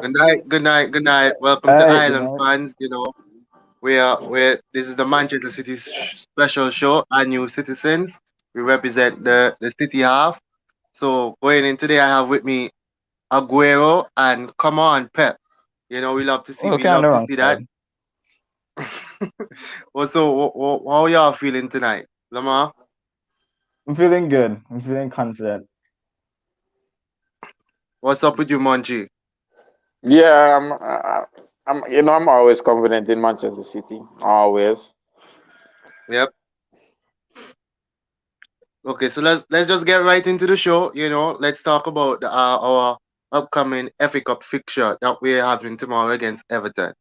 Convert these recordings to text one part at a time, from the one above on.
Good night, good night, good night. Welcome to Alright, good Island night. Fans. We're this is the Manchester City special show, our new citizens. We represent the city half. So going in today, I have with me Aguero and come on Pep. We love to see Okay, on the wrong that. side. How y'all feeling tonight, Lamar? I'm feeling good. I'm feeling confident. What's up with you, Monchi? Yeah, I'm always confident in Manchester City. Always. Yep. Okay, so let's just get right into the show. Let's talk about our upcoming FA Cup fixture that we're having tomorrow against Everton.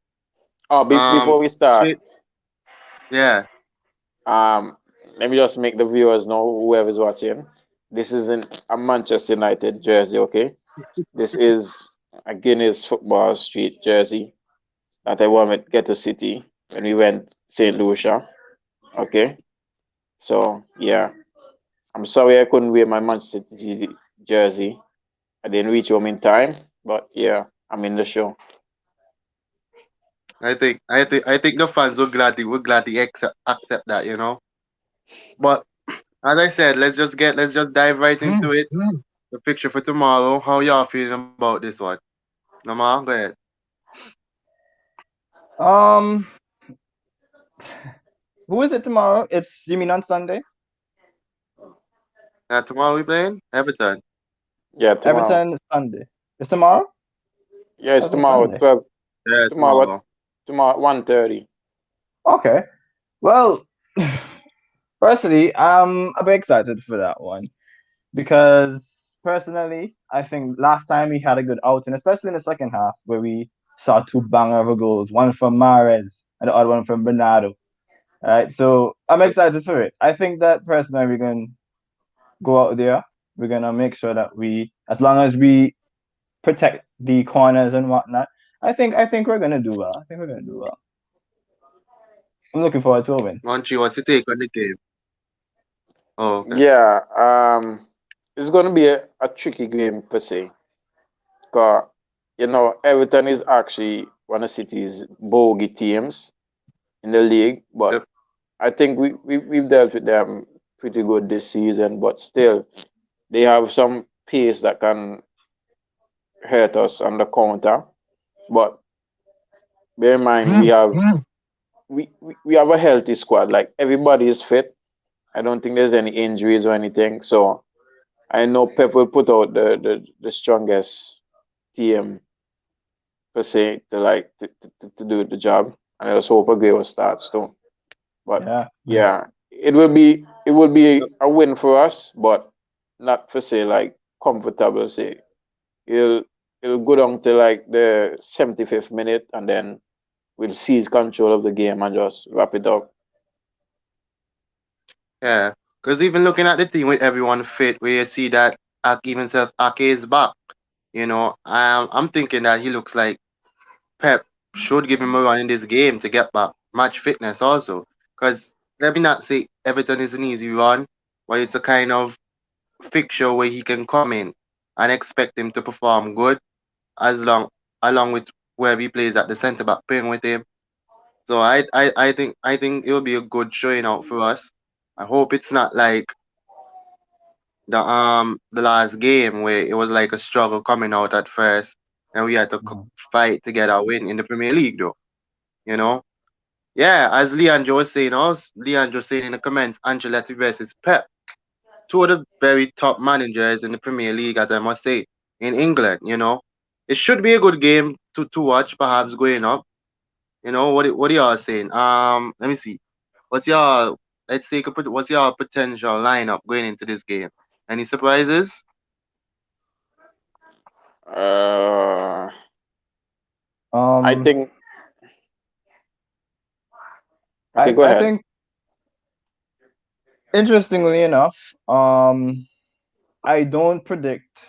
Oh, Um, before we start, straight, yeah, um, let me just make the viewers know, whoever's watching, this isn't a Manchester United jersey, okay? This is a Guinness Football Street jersey that I won with Get to City when we went St. Lucia, okay? So yeah, I'm sorry I couldn't wear my Manchester City jersey. I didn't reach home in time, but yeah, I'm in the show. I think the fans will gladly accept that. But as I said, let's just dive right into it. The fixture for tomorrow. How y'all feeling about this one? Lamar, go ahead. Um, who is it tomorrow? It's you mean on Sunday? Tomorrow we playing Everton. Yeah, tomorrow. Everton Sunday. It's tomorrow? Yeah, it's I thought tomorrow. Sunday. 12. Yeah, Tomorrow. tomorrow. Tomorrow. 1:30. Okay. Well, personally, I'm a bit excited for that one because personally, I think last time we had a good outing, especially in the second half, where we saw two banger of a goals, one from Mares and the other one from Bernardo. All right, so I'm excited for it. I think that personally we're gonna go out there. We're gonna make sure that as long as we protect the corners and whatnot, I think we're gonna do well. I think we're gonna do well. I'm looking forward to a win. Monchi, what's your take on the game? Oh, okay. Yeah. It's gonna be a tricky game per se. Cause Everton is actually one of City's bogey teams in the league, but Yep. I think we've dealt with them pretty good this season. But still, they have some pace that can hurt us on the counter. But bear in mind, we have a healthy squad. Like everybody is fit. I don't think there's any injuries or anything. So I know Pep will put out the strongest team per se to do the job. And I just hope Aguero starts too. But Yeah. yeah, it will be Yep. a win for us, but not for say like comfortable. Say it'll it'll go down to like the 75th minute, and then we'll seize control of the game and just wrap it up. Yeah. Because even looking at the team with everyone fit, where you see that even self Ake is back. I'm thinking that he looks like Pep should give him a run in this game to get back match fitness also. Because let me not say Everton is an easy run, but it's a kind of fixture where he can come in and expect him to perform good as long along with whoever he plays at the centre back playing with him. So I think it will be a good showing out for us. I hope it's not like the last game where it was like a struggle coming out at first and we had to Mhm. fight to get our win in the Premier League though. You know? Yeah, as Leandro was saying, Leandro saying in the comments, Ancelotti versus Pep. Two of the very top managers in the Premier League, as I must say, in England. It should be a good game to watch, perhaps going up. What are y'all saying? Let me see. What's your what's your potential lineup going into this game? Any surprises? Uh, I Um, think. Okay, I go I ahead. think interestingly enough, I don't predict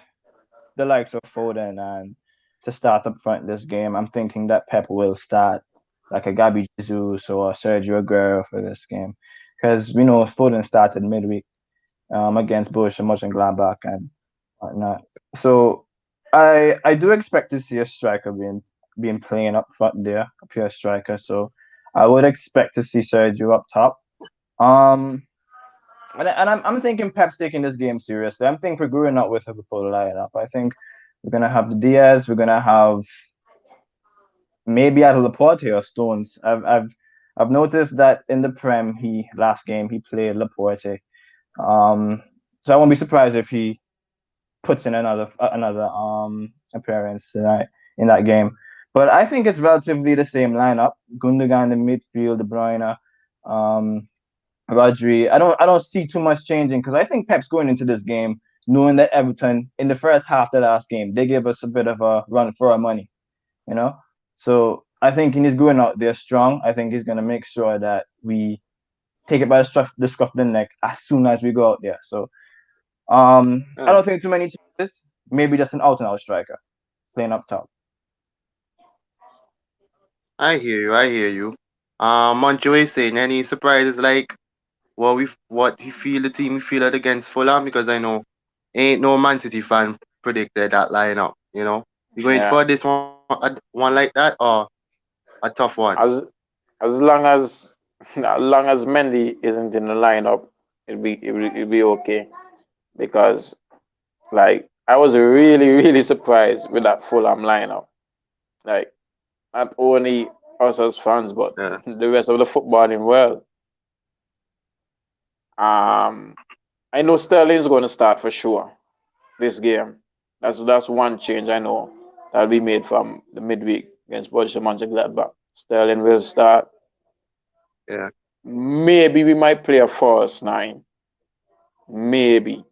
the likes of Foden and to start up front this game. I'm thinking that Pep will start like a Gabby Jesus or Sergio Aguero for this game because we know Foden started midweek against Borussia Mönchengladbach and whatnot. So I do expect to see a striker being playing up front there, a pure striker. So I would expect to see Sergio up top. Um, and I'm thinking Pep's taking this game seriously. I'm thinking we're going out with a full lineup. I think we're gonna have the Diaz. We're gonna have maybe either Laporte or Stones. I've noticed that in the Prem, he last game he played Laporte. Um, so I won't be surprised if he puts in another appearance tonight in that game. But I think it's relatively the same lineup. Gundogan in midfield, De Bruyne, um, Rodri. I don't see too much changing because I think Pep's going into this game knowing that Everton in the first half of the last game they gave us a bit of a run for our money, you know. So I think he's going out there strong. I think he's gonna make sure that we take it by the scruff of the neck as soon as we go out there. So I Yeah, don't think too many changes. Maybe just an out and out striker playing up top. I hear you. I hear you. Moncho is saying any surprises like what he feel the team he feel it against Fulham because I know ain't no Man City fan predicted that lineup. You going Yeah. for this one like that or a tough one? As as long as as long as Mendy isn't in the lineup, it'll be okay. Because like I was really really surprised with that Fulham lineup. Like not only us as fans, but Yeah, the rest of the footballing world. Um, I know Sterling's going to start for sure this game. That's one change I know that'll be made from the midweek against Borussia Mönchengladbach. Sterling will start. yeah. Maybe we might play a false nine. Maybe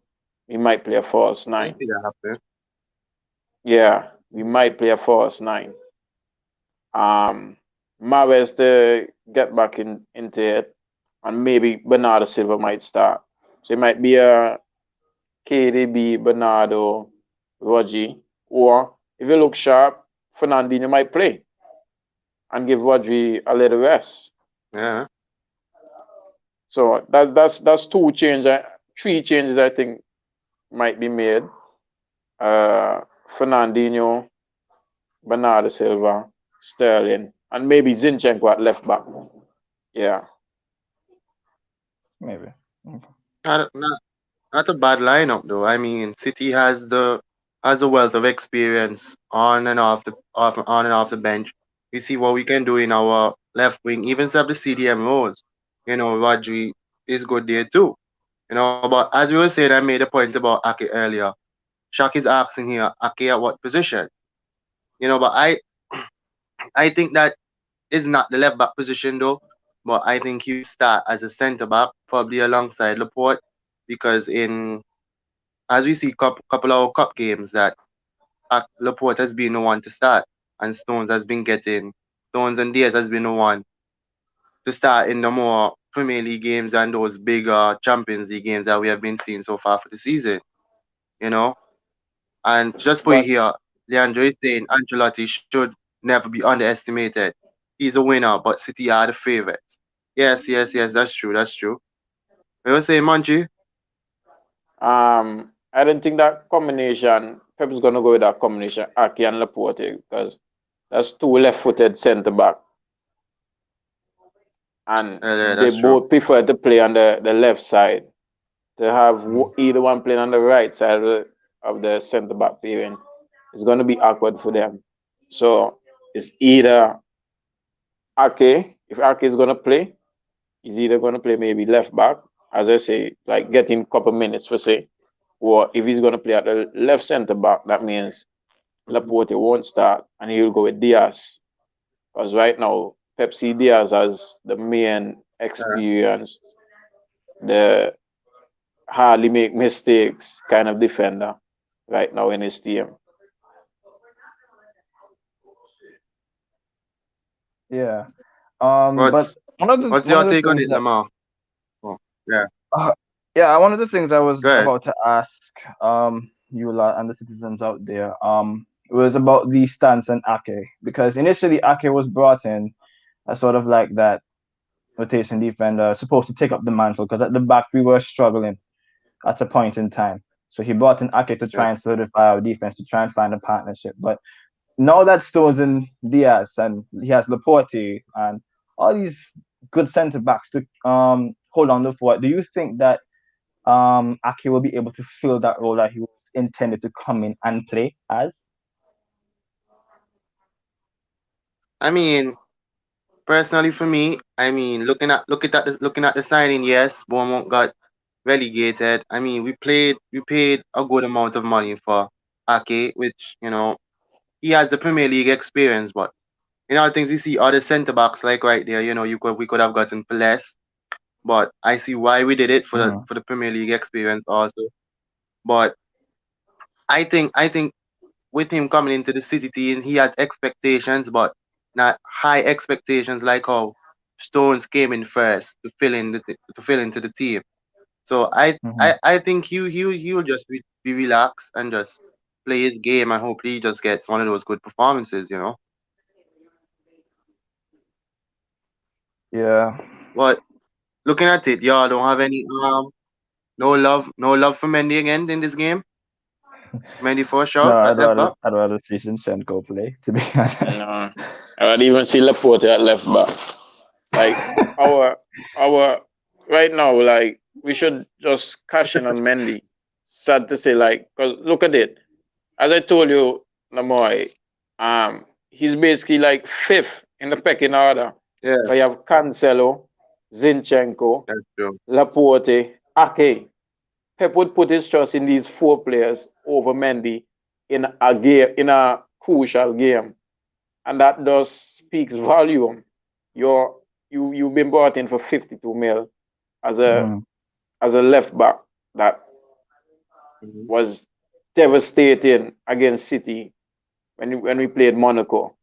we might play a false I nine. see that happen. Yeah, we might play a false nine. Um, Mahrez to get back into it, and maybe Bernardo Silva might start. So it might be a KDB, Bernardo, Rodri, or if you look sharp, Fernandinho might play and give Rodri a little rest. Yeah. So that's three changes I think might be made. Uh, Fernandinho, Bernardo Silva, Sterling, and maybe Zinchenko at left back. Yeah. Maybe. Okay. Not a bad lineup though. I mean, City has a wealth of experience on and off the bench. We see what we can do in our left wing, even some of the CDM roles. Rodri is good there too. But as we were saying, I made a point about Ake earlier. Shaq is asking here, Ake at what position? But I think that is not the left back position though. But I think he would start as a centre back, probably alongside Laporte, because in as we see couple of cup games that Laporte has been the one to start, and Stones and Diaz has been the one to start in the more Premier League games and those bigger Champions League games that we have been seeing so far for the season. You know, and just for you But here, Leandro is saying Ancelotti should never be underestimated. He's a winner, but City are the favourites. Yes, yes, yes, that's true, that's true. We were saying, Manji, I don't think that combination. Pep's gonna go with that combination, Aki and Laporte, because that's two left-footed centre back, and yeah, they that's true. both prefer to play on the left side. To have either one playing on the right side of the centre back pairing is gonna be awkward for them. So it's either Ake, if Ake is gonna play, he's either gonna play maybe left back, as I say, like getting a couple minutes for say, or if he's gonna play at the left centre back, that means Mhm. Laporte won't start and he'll go with Diaz. Because right now, Pepsi Diaz has the main Yeah. experience, the hardly make mistakes kind of defender right now in his team. yeah. But What's one of the what's one your of the take on things it, that Lamar? Oh, yeah, uh, yeah, one of the things I go was ahead. about to ask you lot and the citizens out there was about the stance on Ake because initially Ake was brought in as sort of like that rotation defender supposed to take up the mantle because at the back we were struggling at a point in time. So he brought in Ake to Yep. try and solidify our defense, to try and find a partnership. But now that Stones in Diaz and he has Laporte and all these good centre backs to hold on to fort, do you think that Ake will be able to fill that role that he was intended to come in and play as? I mean, personally for me, I mean, looking at the signing, yes, Bournemouth got relegated. I mean, we paid a good amount of money for Ake, which he has the Premier League experience, but in all things we see other centre backs like right there, we could have gotten for less. But I see why we did it for Mm-hmm. the Premier League experience also. But I think with him coming into the City team, he has expectations, but not high expectations like how Stones came in first to fill into the team. So I Mm-hmm. I, I think he'll just be relaxed and just play his game and hopefully he just gets one of those good performances. Yeah. But looking at it, y'all don't have any no love for Mendy again in this game. Mendy for a No, shout at left back. I'd rather see Shinchenko play, to be honest. No, I don't even see Laporte at left back. Like our our right now, like we should just cash in on Mendy. Sad to say, like, cause look at it. As I told you, Namoy, he's basically like fifth in the pecking order. Yeah, So you have Cancelo, Zinchenko, that's true. Laporte, Ake. Pep would put his trust in these four players over Mendy in a crucial game, and that does speaks volume. You're you've been brought in for 52 mil as a Mhm. left back that Hmm. was devastating against City when we played Monaco.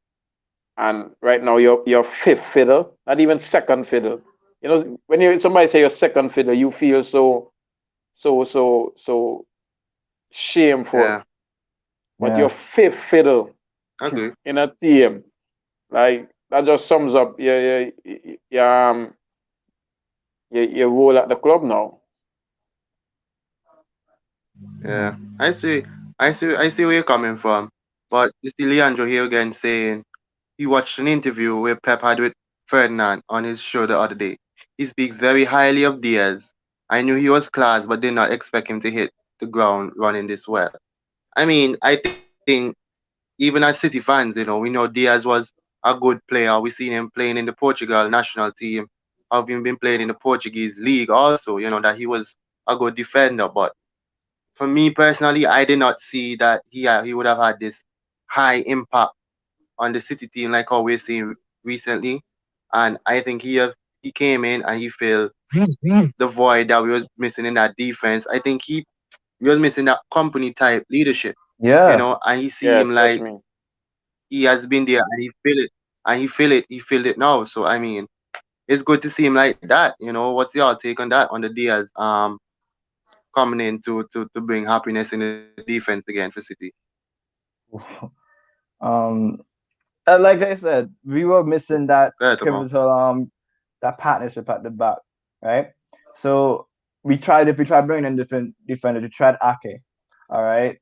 And right now you're fifth fiddle, not even second fiddle. You know, when somebody say you're second fiddle, you feel so shameful. Yeah, But Yeah. you're fifth fiddle agree. in a team. Like that just sums up your role at the club now. Yeah, I see where you're coming from. But you see Leandro here again saying he watched an interview where Pep had with Ferdinand on his show the other day. He speaks very highly of Diaz. I knew he was class, but did not expect him to hit the ground running this well. I mean, I think even as City fans, we know Diaz was a good player. We seen him playing in the Portugal national team. Have him been playing in the Portuguese league also, that he was a good defender. But for me personally, I did not see that he would have had this high impact on the City team like how we're seeing recently. And I think he came in and he filled the void that we was missing in that defense. I think he was missing that company type leadership, Yeah. and he see Yeah, him trust like me. he has been there and he feel it and he filled it now. So I mean, it's good to see him like that. What's your take on that on the Diaz coming in to bring happiness in the defense again for City? Um, like I said, we were missing that Go ahead, Tomo. pivotal that partnership at the back, right? So we tried bringing in different defenders. We tried Ake, all right.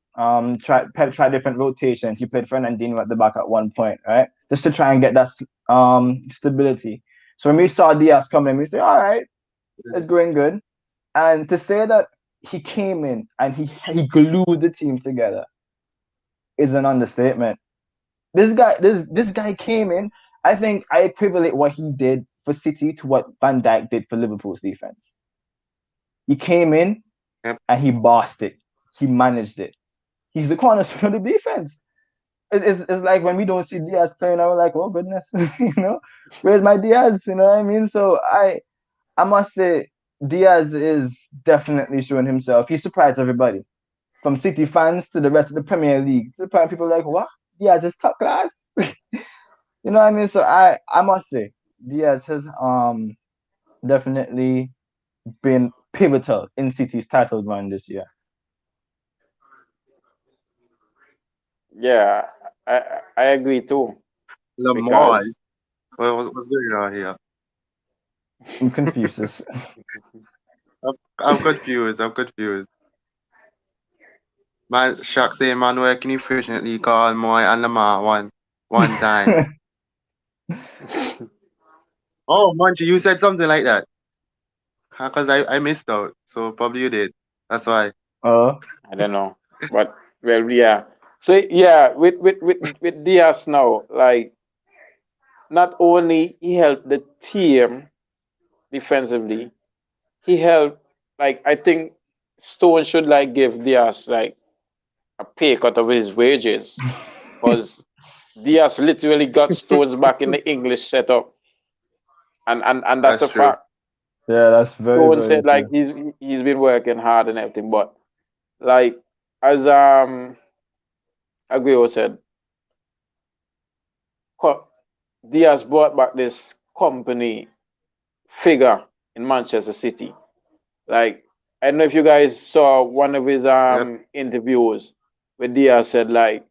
Pep tried different rotations. He played Fernandinho at the back at one point, right? Just to try and get that stability. So when we saw Diaz coming in, we said, all right, it's going good. And to say that he came in and he glued the team together is an understatement. This guy came in. I think I equivalent what he did for City to what Van Dijk did for Liverpool's defense. He came in Yep. and he bossed it. He managed it. He's the cornerstone of the defense. It's like when we don't see Diaz playing, I'm like, oh goodness, where's my Diaz? You know what I mean? So I must say Diaz is definitely showing himself. He surprised everybody, from City fans to the rest of the Premier League. To the point people are like, what? Diaz is top class. You know what I mean? So I must say Diaz has definitely been pivotal in City's title run this year. Yeah, I agree too Lamar, because what's going on here? I'm confused. I'm confused. I'm confused. Man, Shaq say man working efficiently call Moy and Lamar one time. Oh, Munchie, you said something like that. Because I missed out. So probably you did. That's why. Oh, I don't know, but well, yeah. So yeah, with Diaz now, like not only he helped the team defensively, he helped. Like I think Stone should like give Diaz like a pay cut of his wages because Diaz literally got Stones back in the English setup, and that's That's a true. fact. yeah, that's very, Stone very said like true. he's been working hard and everything, but like as Aguero said, Diaz brought back this company figure in Manchester City. Like I don't know if you guys saw one of his Yep. interviews where Diaz said like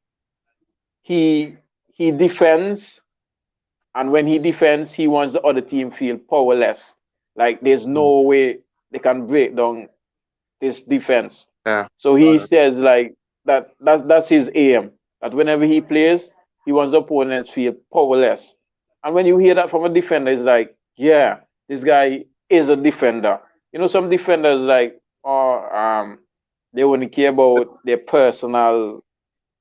he he defends, and when he defends he wants the other team feel powerless. Like there's Mm. no way they can break down this defense. Yeah. So he says like that's his aim. That whenever he plays, he wants the opponents feel powerless. And when you hear that from a defender, it's like, yeah, this guy is a defender. You know, some defenders like, oh, they only care about their personal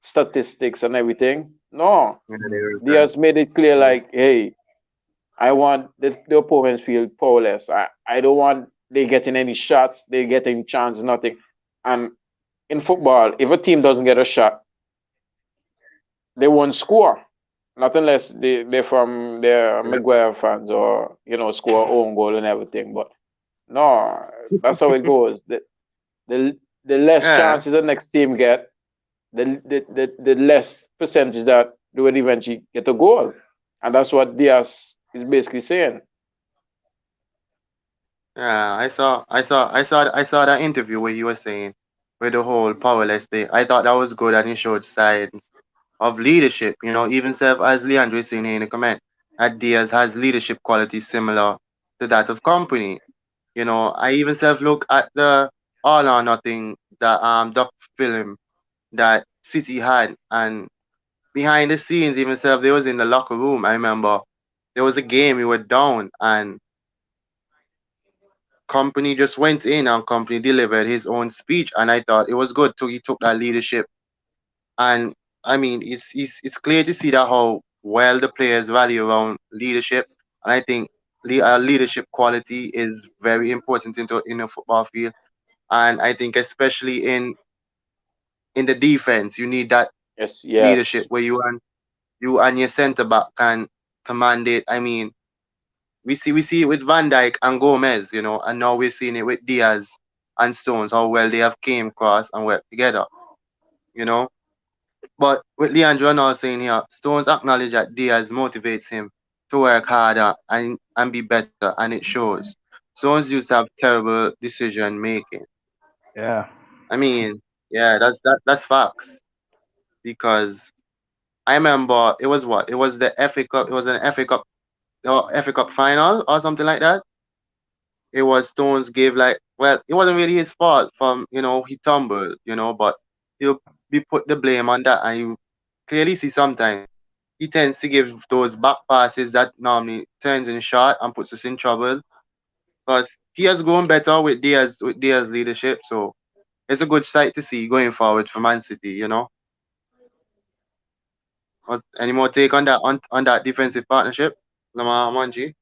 statistics and everything. No, Yeah, Mm. they're right. Diaz made it clear Mm. like, hey, I want the opponents feel powerless. I don't want they getting any shots, they getting chance, nothing. And in football, if a team doesn't get a shot, they won't score. Not unless they're from their Yep. Maguire fans or score own goal and everything. But no, that's how it goes. The, the less Yeah. chances the next team get, the less percentage that they would eventually get a goal. And that's what Diaz is basically saying. Yeah. I saw that interview where you were saying with the whole powerless thing. I thought that was good and it showed signs of leadership. Even self as Leandro is saying here in the comment, that Diaz has leadership qualities similar to that of company. I even self look at the All or Nothing, the doc film that City had, and behind the scenes, even self they was in the locker room. I remember there was a game we were down, and company just went in and company delivered his own speech, and I thought it was good too. He took that leadership, and I mean, it's clear to see that how well the players value around leadership, and I think leadership quality is very important in a football field, and I think especially in the defense, you need that Yes, leadership yes. where you and your centre back can command it. I mean, we see it with Van Dijk and Gomez, and now we're seeing it with Diaz and Stones, how well they have came across and worked together, you know. But with Leandro now saying here, Stones acknowledge that Diaz motivates him to work harder and be better, and it shows. Stones used to have terrible decision making. Yeah. I mean, yeah, that's facts because I remember it was what? It was the FA Cup. It was an FA Cup, FA Cup final or something like that. It was Stones gave like, well, it wasn't really his fault from, he tumbled, but he'll be put the blame on that, and you clearly see sometimes he tends to give those back passes that normally turns in short and puts us in trouble because he has gone better with Diaz leadership, so it's a good sight to see going forward for Man City. Any more take on that on that defensive partnership, Lamar Manji?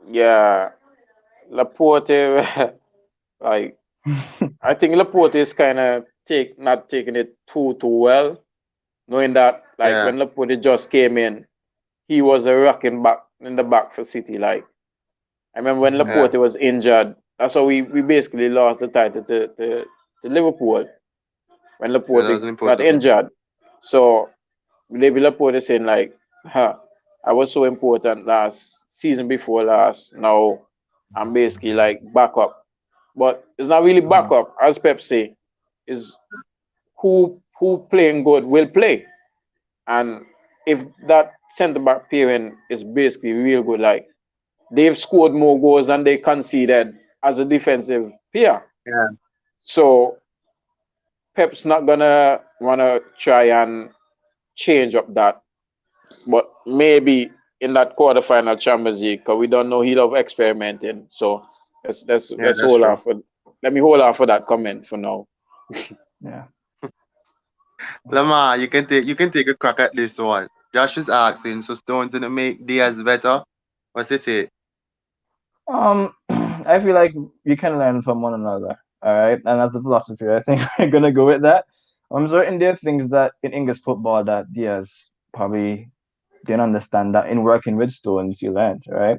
Yeah, Laporte, like I think Laporte is kind of not taking it too well, knowing that like Yeah, when Laporte just came in, he was a rocking back in the back for City. Like I remember when Mhm. yeah, Laporte was injured, that's how we basically lost the title to Liverpool when yeah, that Laporte was an got important one. injured. So David Laporte is saying like, huh, I was so important last season before last. Now I'm basically like backup, but it's not really Mhm. backup, as Pep say. Is who playing good will play, and if that centre back pairing is basically real good, like they've scored more goals than they conceded as a defensive pair. Yeah, So Pep's not gonna wanna try and change up that, but maybe in that quarterfinal Champions League, because we don't know he love experimenting. So Yeah, let's that's hold true. off for let me hold off for that comment for now. Yeah. Lamar, you can take a crack at this one. Josh is asking, so Stone didn't make Diaz better? What's it? I feel like you can learn from one another. All right, and that's the philosophy. I think we're gonna go with that. I'm certain there are things that in English football that Diaz probably didn't understand that in working with Stones you learned, right?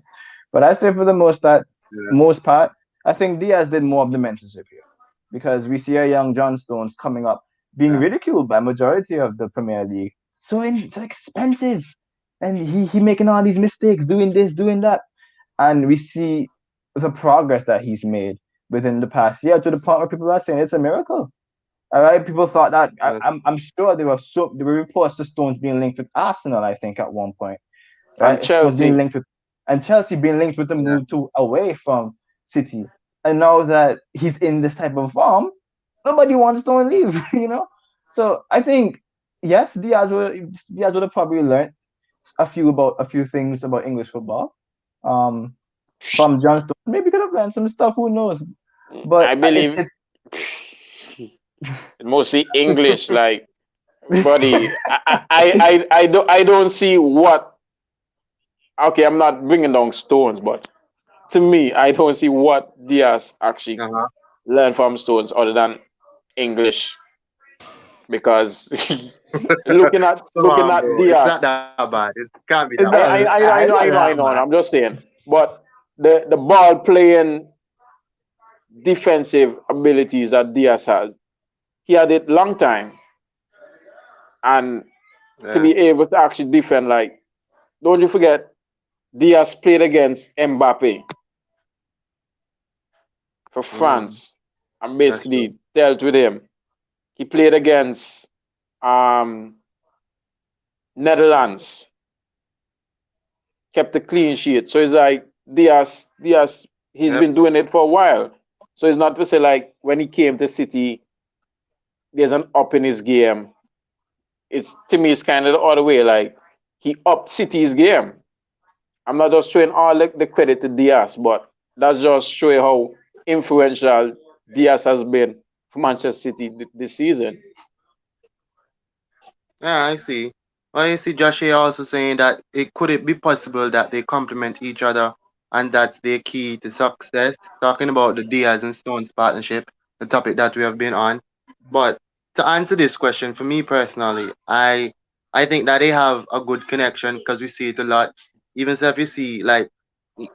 But I say for the Yeah, most part, I think Diaz did more of the mentorship here because we see a young John Stones coming up being yeah. ridiculed by majority of the Premier League. So expensive, and he making all these mistakes, doing this, doing that, and we see the progress that he's made within the past year to the point where people are saying it's a miracle. All right, people thought that That's, I'm sure there were reports to Stones being linked with Arsenal. I think at one point, And right? Stones being Chelsea, linked with and Chelsea being linked with the yeah. move to away from City. And now that he's in this type of form, nobody wants Stone to leave, you know? So I think yes, Diaz would have probably learned a few things about English football. Um from John Stone. Maybe could have learned some stuff, who knows? But I believe mostly English. Like, buddy, I don't see what. Okay, I'm not bringing down Stones, but to me, I don't see what Diaz actually Uh-huh. learned from Stones other than English. Because looking Come at on, bro. It's Diaz, not that bad. It can't be it's that bad. not I that know. bad. I'm just saying, but the ball playing defensive abilities that Diaz had, he had it long time, and to Yeah. be able to actually defend, like, don't you forget, Diaz played against Mbappe for Mm, France and that's true. basically dealt with him. He played against um, Netherlands, kept a clean sheet. So it's like Diaz, he's Yep. been doing it for a while. So it's not to say like when he came to City, there's an up in his game. It's to me, it's kind of the other way. Like he upped City's game. I'm not just showing all the credit to Diaz, but that's just showing how influential Diaz has been for Manchester City this season. Yeah, I see. Well, you see, Josh here also saying that it be possible that they complement each other, and that's their key to success. Talking about the Diaz and Stones partnership, the topic that we have been on. But to answer this question, for me personally, I think that they have a good connection because we see it a lot. Even so, if you see, like,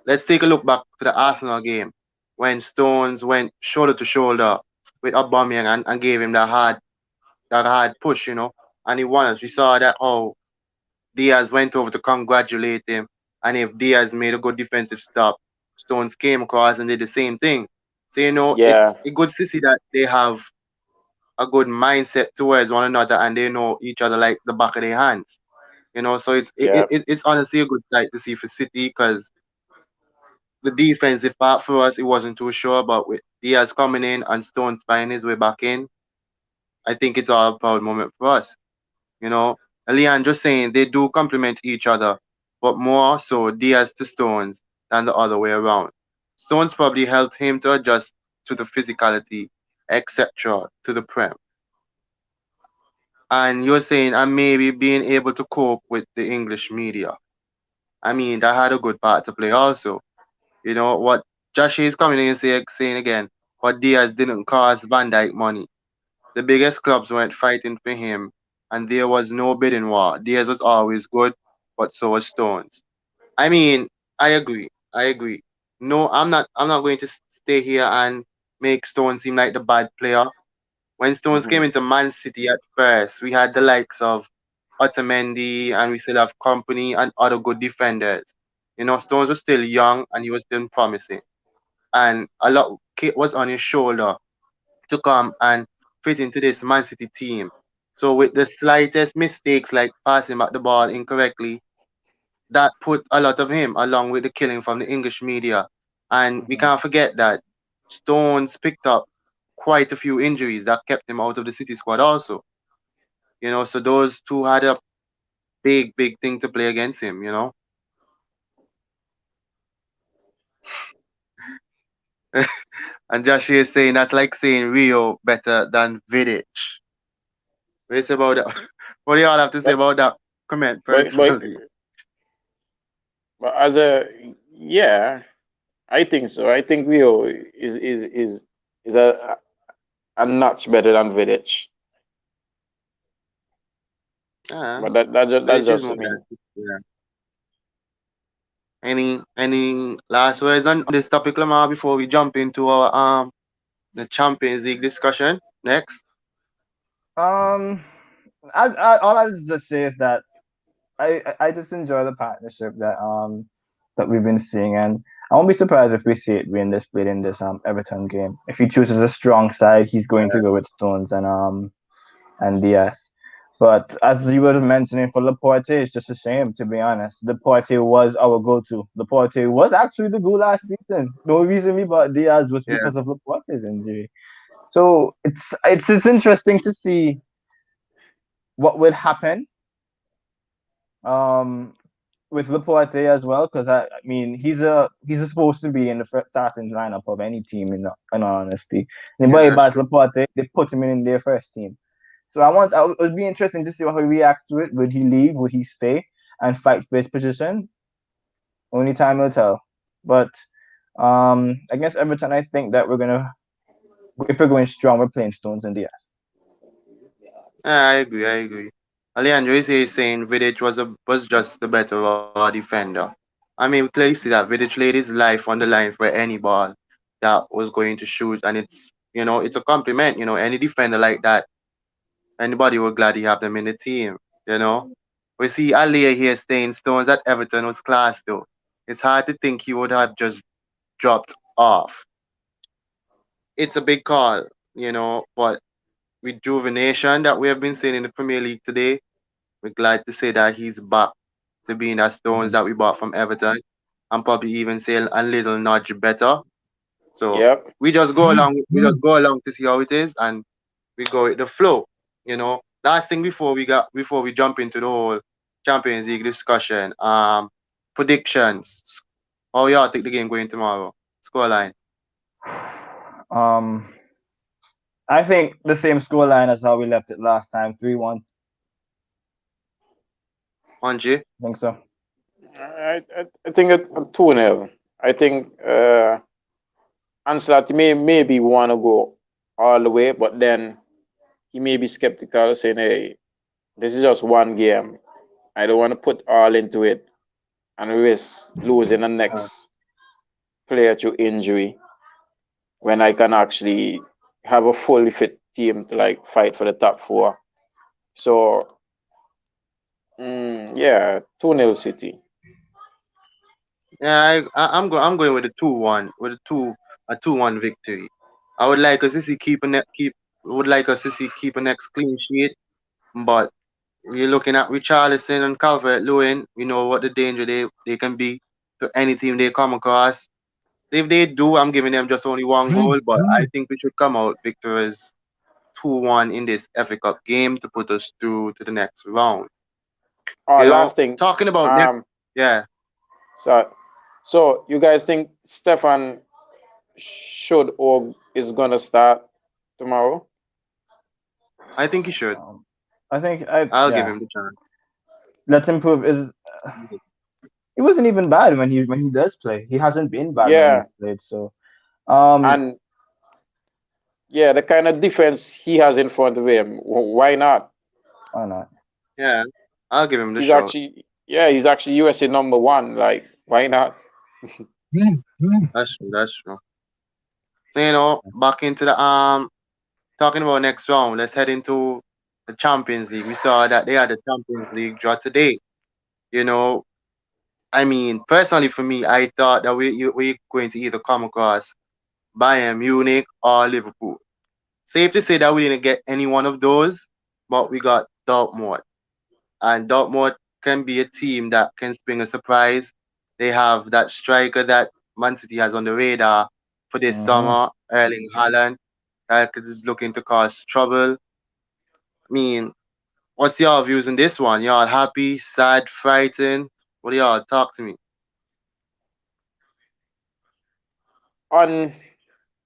let's take a look back to the Arsenal game when Stones went shoulder to shoulder with Aubameyang and gave him that hard push, and he won us. We saw that how Diaz went over to congratulate him, and if Diaz made a good defensive stop, Stones came across and did the same thing. So Yeah, it's good to see that they have a good mindset towards one another and they know each other like the back of their hands. So yeah. it's honestly a good sight to see for City because the defensive part for us it wasn't too sure, but with Diaz coming in and Stones finding his way back in, I think it's all a proud moment for us. You know, Leandro saying they do complement each other, but more so Diaz to Stones than the other way around. Stones probably helped him to adjust to the physicality, etc., to the Prem. And you're saying, and maybe being able to cope with the English media. I mean, that had a good part to play also. What Josh is coming in and saying again, what Diaz didn't cost Van Dyke money. The biggest clubs weren't fighting for him, and there was no bidding war. Diaz was always good, but so was Stones. I mean, I agree. I agree. No, I'm not going to stay here and make Stones seem like the bad player. When Stones Hmm. came into Man City at first, we had the likes of Otamendi, and we still have company and other good defenders. Stones was still young and he was still promising, and a lot was on his shoulder to come and fit into this Man City team. So with the slightest mistakes like passing back the ball incorrectly, that put a lot of him along with the killing from the English media. And we Mhm. can't forget that Stones picked up quite a few injuries that kept him out of the City squad also. So those two had a big thing to play against him. And Josh is saying that's like saying Rio better than Vidic. What do you say about that? What do y'all have to say but about that comment but but personally? but as a yeah, I think so. I think Rio is a notch better than Vidic. Yeah, But that's Vidic is just more me. than yeah. Any last words on this topic, Lamar, before we jump into our the Champions League discussion next? Um, all I was just say is that I just enjoy the partnership that we've been seeing, and I won't be surprised if we see it being displayed in this Everton game. If he chooses a strong side, he's going to go with Stones and Diaz. But as you were mentioning for Laporte, it's just a shame, to be honest. Laporte was our go-to. Laporte was actually the goal last season. The only reason we bought Diaz was Yeah. because of Laporte's injury. So it's interesting to see what would happen um with Laporte as well, because I mean he's supposed to be in the first starting lineup of any team in all honesty. Yeah, Anybody that's buys true. Laporte, they put him in their first team. So it would be interesting to see how he reacts to it. Would he leave? Would he stay and fight for his position? Only time will tell. But against Everton, I think that if we're going strong, we're playing Stones and Diaz. Yeah, I agree. Alejandro is saying Vidic was just the better raw defender. I mean, we clearly see that Vidic laid his life on the line for any ball that was going to shoot, and it's a compliment. Any defender like that, anybody would gladly have them in the team. You know, we see Alia here staying Stones at Everton was class though. It's hard to think he would have just dropped off. It's a big call, but rejuvenation that we have been seeing in the Premier League today, we're glad to say that he's back to being that Stones Mhm. that we bought from Everton, and probably even say a little nudge better. So Yep. we just go along to see how it is, and we go with the flow. Last thing before we jump into the whole Champions League discussion, predictions. How y'all think the game going tomorrow? Scoreline. Um, I think the same scoreline as how we left it last time, 3-1. Anji? I think so. I think it 2-0. I think Ancelotti maybe want to go all the way, but then he may be skeptical, saying, "Hey, this is just one game. I don't want to put all into it and risk losing the next player to injury when I can actually have a fully fit team to like fight for the top four." So yeah, 2-0 City. Yeah, I'm going with with a 2-1 victory. I would like us to see would like us to see keep a next clean sheet, but we're looking at Richarlison and Calvert Lewin. We know what the danger they can be to any team they come across. If they do, I'm giving them just only one goal, but I think we should come out victorious 2-1 in this FA Cup game to put us through to the next round. Oh, last thing. Talking about next, Um, yeah, so so you guys think Stefan should or is gonna start tomorrow? I think he should. Um, I think I I'll give yeah. him the chance. Let's improve. Is He wasn't even bad when he does play. He hasn't been bad when he's Yeah, played. So um, and yeah, the kind of defense he has in front of him, why not? why not? Yeah, I'll give him the He's shot. actually he's actually USA number one. Like, why not? That's true. That's true. So back into the talking about next round. Let's head into the Champions League. We saw that they had the Champions League draw today. You know, I mean, personally for me, I thought that we're going to either come across Bayern Munich or Liverpool. Safe to say that we didn't get any one of those, but we got Dortmund. And Dortmund can be a team that can spring a surprise. They have that striker that Man City has on the radar for this Hmm. summer, Erling Haaland. that is looking to cause trouble. I mean, what's y'all views in this one? Y'all happy, sad, frightened? What do y'all talk to me? On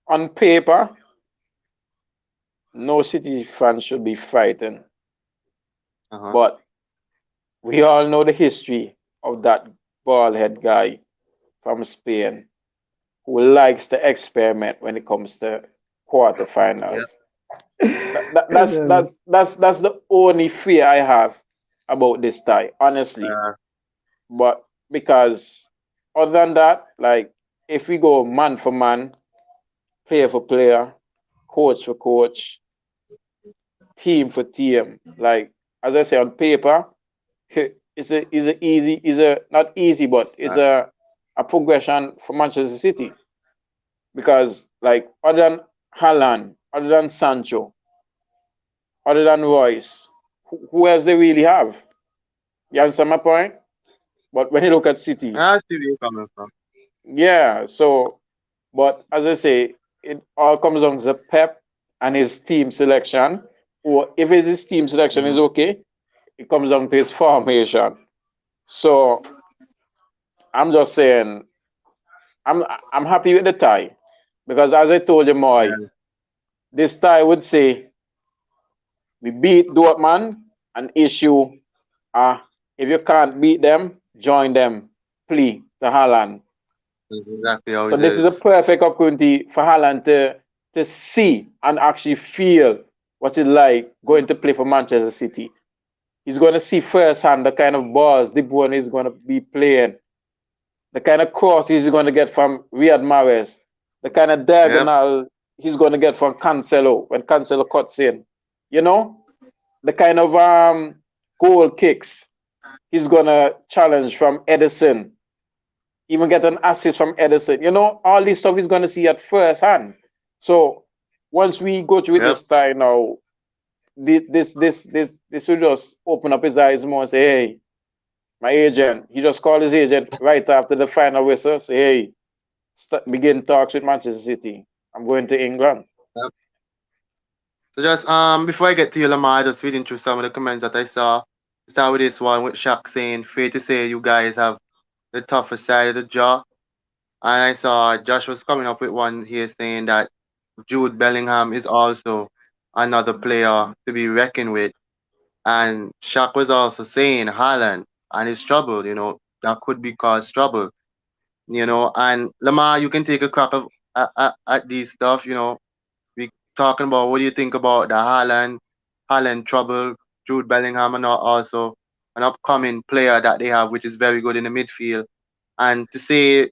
on paper, no City fan should be frightened, Uh-huh. but we all know the history of that bald head guy from Spain who likes to experiment when it comes to Yeah. quarterfinals. That's Goodness. that's the only fear I have about this tie, honestly. Uh, But because other than that, like if we go man for man, player for player, coach for coach, team for team, like as I say on paper, it's a not easy, but it's uh, a progression for Manchester City because like other than Haaland, other than Sancho, other than Royce, who else they really have? You understand my point? But when you look at City, I see where you're coming from. yeah. So, but as I say, it all comes down to Pep and his team selection. Or if his team selection is Hmm. okay, it comes down to his formation. So I'm just saying, I'm I'm happy with the tie because as I told you, Moy, Yeah. this tie would say we beat Dortmund and issue if you can't beat them, join them. Plea to Haaland. That's exactly how So it this is a is. perfect opportunity for Haaland to see and actually feel what it's like going to play for Manchester City. He's going to see firsthand the kind of balls De Bruyne is going to be playing, the kind of cross he's going to get from Riyad Mahrez, the kind of Yep. diagonal he's going to get from Cancelo when Cancelo cuts in. You know, the kind of goal kicks he's going to challenge from Edison, even get an assist from Edison. You know, all this stuff he's going to see at first hand. So once we go through with Yep. this time now, this will just open up his eyes more and say, hey, my agent, he just called his agent right after the final whistle, say, hey, begin talks with Manchester City. I'm going to England. Yep. So just before I get to you, Lamar, just reading through some of the comments that I saw. Start with this one with Shaq saying, "Fair to say, you guys have the toughest side of the jaw." And I saw Josh was coming up with one here saying that Jude Bellingham is also another player to be reckoned with. And Shaq was also saying Haaland and his trouble, that could be cause trouble. And Lamar, you can take a crack at these stuff. We talking about what do you think about the Haaland trouble, Jude Bellingham, and also an upcoming player that they have, which is very good in the midfield. And to say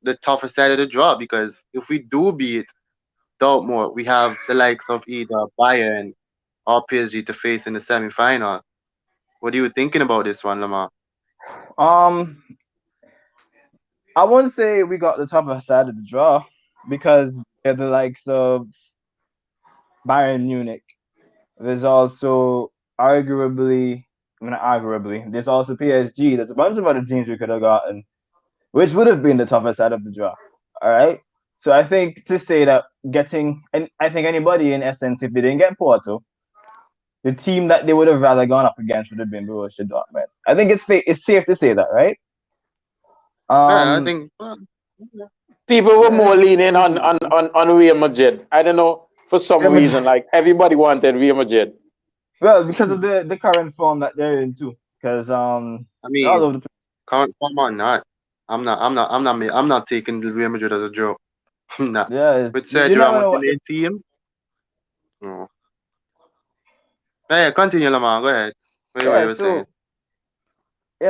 the toughest side of the draw, because if we do beat Dortmund, we have the likes of either Bayern or PSG to face in the semi-final. What are you thinking about this one, Lamar? Um, I wouldn't say we got the tougher side of the draw because they're the likes of Bayern Munich. There's also arguably, I mean, not arguably, there's also PSG. There's a bunch of other teams we could have gotten, which would have been the toughest side of the draw. All right. So I think to say that getting, and I think anybody in essence, if they didn't get Porto, the team that they would have rather gone up against would have been Borussia Dortmund. I think it's safe to say that, right? Yeah, I Um, think. Well, yeah. People were yeah, more leaning on Real Madrid. I don't know, for some Real Madrid. reason, like everybody wanted Real Madrid. Well, because of the current form that they're in too. Because I they're all mean, over the come on, not. I'm not taking the Real Madrid as a joke. I'm not. place. Yeah, With you Sergio never Ramos know in what their team. No. Yeah, continue, Lamar. Go ahead. What yeah, you were saying.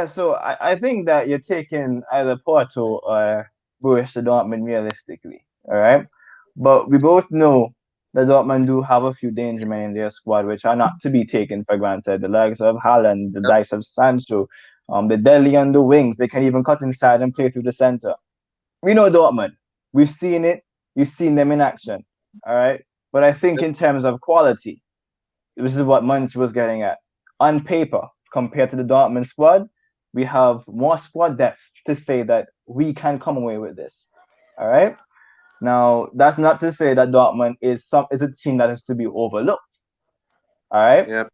so I think that you're taking either Porto or Borussia Dortmund realistically. All right. But we both know that Dortmund do have a few danger men in their squad which are not to be taken for granted. The likes of Haaland, the Yep. likes of Sancho, the Deli on the wings, they can even cut inside and play through the center. We know Dortmund. We've seen it. We've seen them in action. All right. But I think Yep. in terms of quality, this is what Munch was getting at. On paper, compared to the Dortmund squad, we have more squad depth to say that we can come away with this. All right. Now, that's not to say that Dortmund is a team that is to be overlooked. All right. Yep.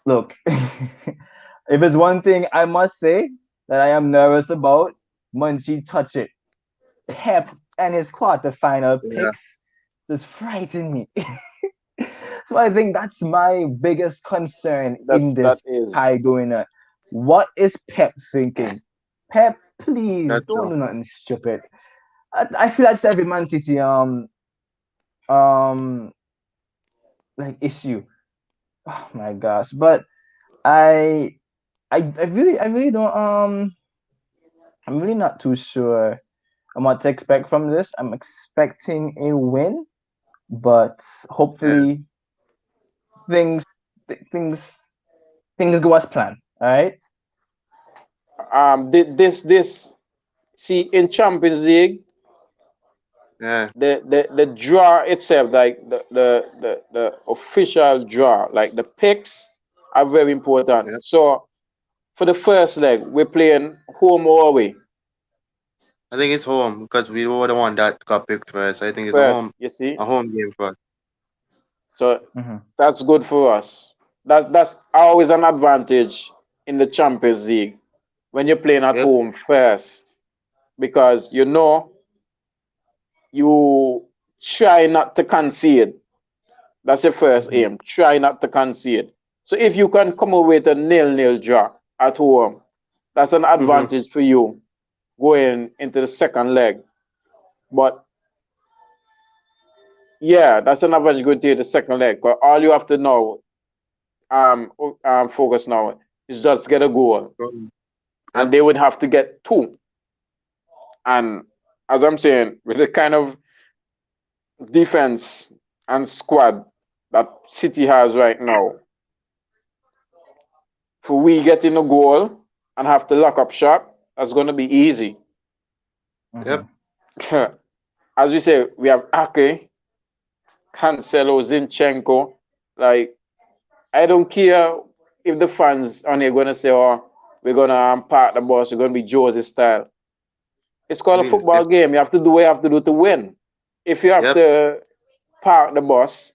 Look, if it's one thing I must say that I am nervous about, Munchie touch it. Pep and his quarterfinal Yeah. picks just frighten me. So I think that's my biggest concern in That this is tie going on. What is Pep thinking? Pep, please That's don't true. do nothing stupid. I feel that's every Man City um like issue. Oh my gosh. But I I really don't I'm really not too sure what to expect from this. I'm expecting a win, but Yeah. hopefully things things things go as planned. All right. this see in Champions League Yeah. the draw itself, like the official draw, like the picks are very important. Yeah. So for the first leg, we're playing home or away I think it's home because we were the one that got picked first. I think it's first. You see, a home game for us. so Mm-hmm. that's good for us. That's always an advantage in the Champions League when you're playing at Yep. home first, because you try not to concede. That's your first Mm-hmm. aim. Try not to concede. So if you can come away with a nil-nil draw at home, that's an Mm-hmm. advantage for you going into the second leg. But yeah, that's an advantage going to the second leg. Because all you have to know, focus now, is just get a goal, and Yep. they would have to get two. And as I'm saying, with the kind of defense and squad that City has right now, for we getting a goal and have to lock up shop, that's going to be easy. Mm-hmm. Yep. As we say, we have Ake, Cancelo, Zinchenko. Like, I don't care if the fans on here going to say, oh, we're going to park the bus, we're going to be Jose style. It's called a football Realistic. game. You have to do what you have to do to win. If you have Yep. to park the bus,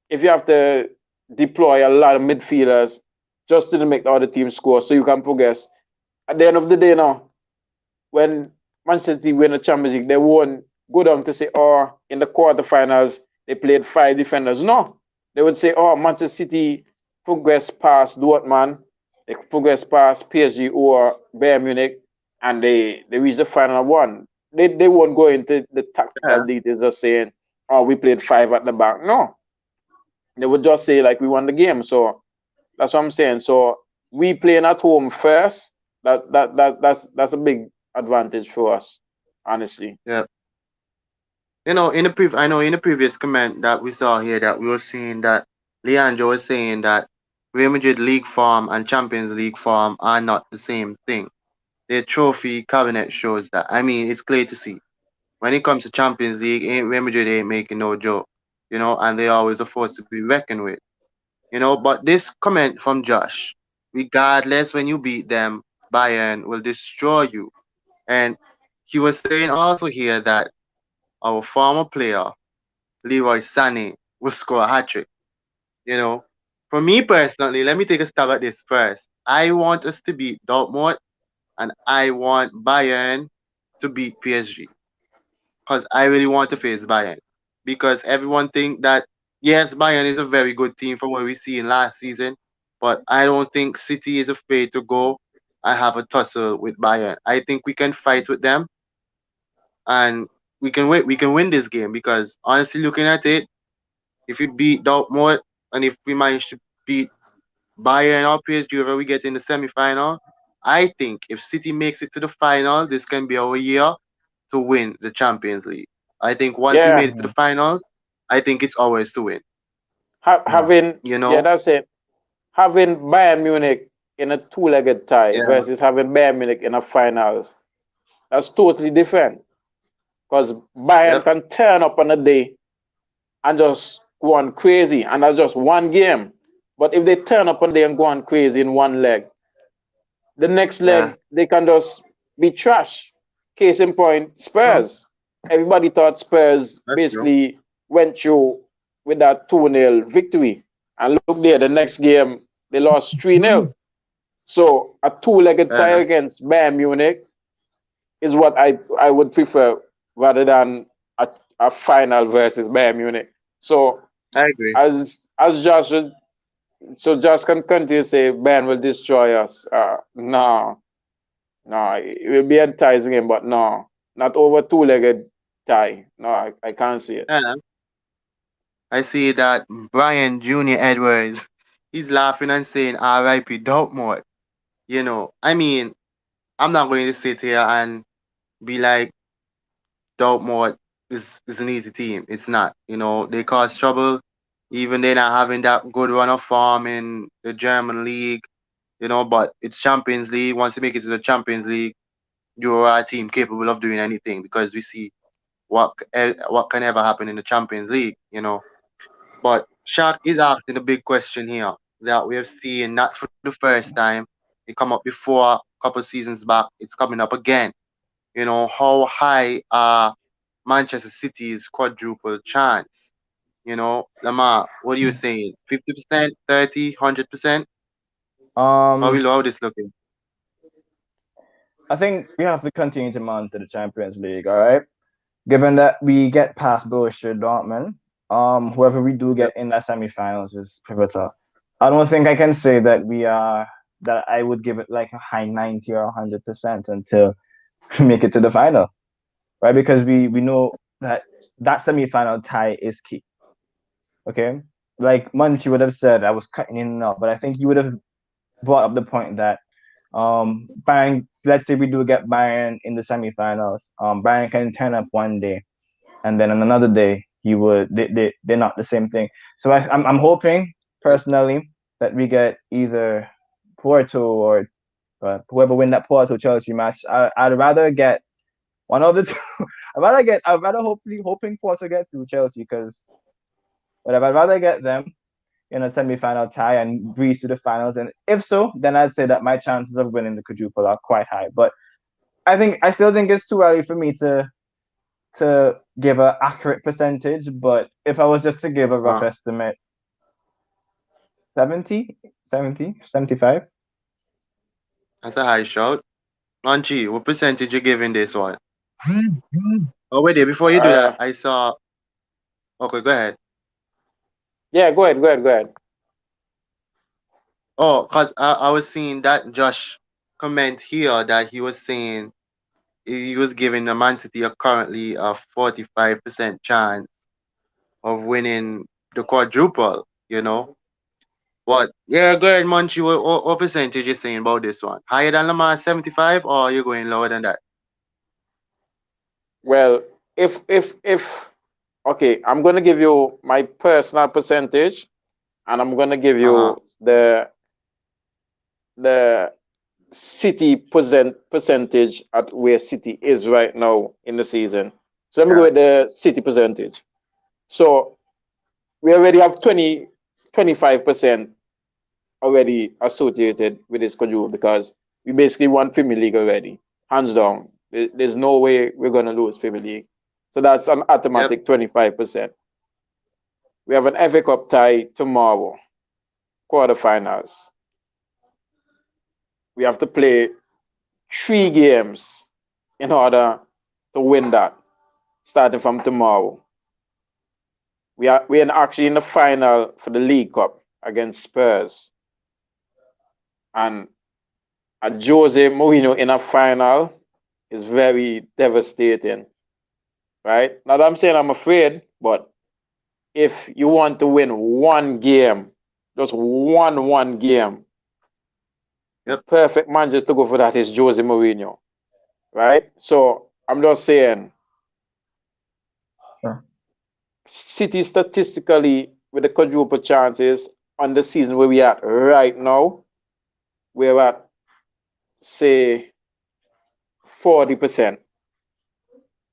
if you have to deploy a lot of midfielders just to make the other team score so you can progress, at the end of the day now, when Manchester City win the Champions League, they won't go down to say, oh, in the quarterfinals, they played five defenders. No. They would say, oh, Manchester City progressed past Dortmund, they progressed past PSG or Bayern Munich, and they reached the final one. They won't go into the tactical Yeah. details of saying, oh, we played five at the back. No. They would just say, like, we won the game. So that's what I'm saying. So we playing at home first. That's a big advantage for us, honestly. Yeah. I know in the previous comment that we saw here that we were seeing that Leandro was saying that Real Madrid league form and Champions League form are not the same thing. Their trophy cabinet shows that. I mean, it's clear to see. When it comes to Champions League, Real Madrid ain't making no joke, and they always a force to be reckoned with, But this comment from Josh, regardless when you beat them, Bayern will destroy you. And he was saying also here that our former player, Leroy Sané, will score a hat trick, you know. For me personally, let me take a stab at this first. I want us to beat Dortmund and I want Bayern to beat PSG because I really want to face Bayern. Because everyone think that yes, Bayern is a very good team from what we see in last season, but I don't think City is afraid to go and have a tussle with Bayern. I think we can fight with them and we can win. We can win this game because honestly, looking at it, if we beat Dortmund and if we manage to beat Bayern or PSG, whoever we get in the semi-final, I think if City makes it to the final, this can be our year to win the Champions League. I think once we Yeah, made it to Mm-hmm. the finals, I think it's ours to win. Yeah. You yeah, know? that's it. Having Bayern Munich in a two-legged tie Yeah, versus having Bayern Munich in a finals, that's totally different. Because Bayern yep, can turn up on a day and just go on crazy, and that's just one game. But if they turn up on a day and go on crazy in one leg, the next yeah, leg they can just be trash. Case in point, true, Spurs. everybody thought Spurs That's true. basically went through with that 2-0 victory. And look there, the next game, they lost 3-0. So a two-legged tie Yeah, against Bayern Munich is what I would prefer rather than a final versus Bayern Munich. So I agree. as Josh so Josh can continue to say Bayern will destroy us. No, no, it will be enticing him, but no, not over two-legged tie. No, I can't see it. Yeah, I see that Brian Jr. Edwards, he's laughing and saying R.I.P. Dortmund. I mean, I'm not going to sit here and be like Dortmund is an easy team. It's not. They cause trouble. Even they're not having that good run of form in the German league. But it's Champions League. Once you make it to the Champions League, you're a team capable of doing anything because we see what can ever happen in the Champions League. But Shaq is asking the big question here that we have seen not for the first time. It come up before a couple seasons back. It's coming up again. How high are Manchester City's quadruple chance? Lamar, what are you saying? 50%, 30, 100%? Um, How this looking? I think we have to continue to monitor the Champions League. All right, given that we get past Borussia Dortmund, whoever we do Yep. get in that semifinals is pivotal. I don't think I can say that we are that I would give it like a high 90 or 100% until we make it to the final, right? Because we know that that semifinal tie is key. Okay, like Munchie would have said, I was cutting in and out, but I think you would have brought up the point that Bayern, let's say we do get Bayern in the semifinals, Bayern can turn up one day and then on another day they're not the same thing. So I'm hoping personally that we get either Porto or whoever win that Porto Chelsea match. I'd rather get one of the two. I'd rather hoping Porto get through Chelsea because whatever I'd rather get them in a semi-final tie and breeze to the finals. And if so, then I'd say that my chances of winning the quadruple are quite high. But I still think it's too early for me to give an accurate percentage. But if I was just to give a rough Uh, estimate, 70, 70, 75. that's a high shout. Anchi, what percentage you giving this one? Oh, wait, before you do Uh, that, I saw. Okay, go ahead. yeah, go ahead. Oh, cause I was seeing that Josh comment here that he was saying he was giving the Man City currently a 45% chance of winning the quadruple. But yeah, go ahead, Munchie. What percentage you saying about this one? Higher than Lamar 75 or you going lower than that? Well, if okay, I'm gonna give you my personal percentage, and I'm gonna give Uh-huh. you the City percentage at where City is right now in the season. So let me go Yeah. with the City percentage. So we already have 25% already associated with this schedule because we basically won Premier League already, hands down. There's no way we're gonna lose Premier League. So that's an Yep. automatic 25%. We have an FA Cup tie tomorrow, quarterfinals. We have to play 3 games in order to win that, starting from tomorrow. We are actually in the final for the League Cup against Spurs, and a Jose Mourinho in a final is very devastating, right? Not that I'm saying I'm afraid, but if you want to win one game, just one game, the Yep. perfect man just to go for that is Jose Mourinho, right? So I'm just saying, Sure. City statistically with the quadruple chances on the season where we at right now, we're at say 40%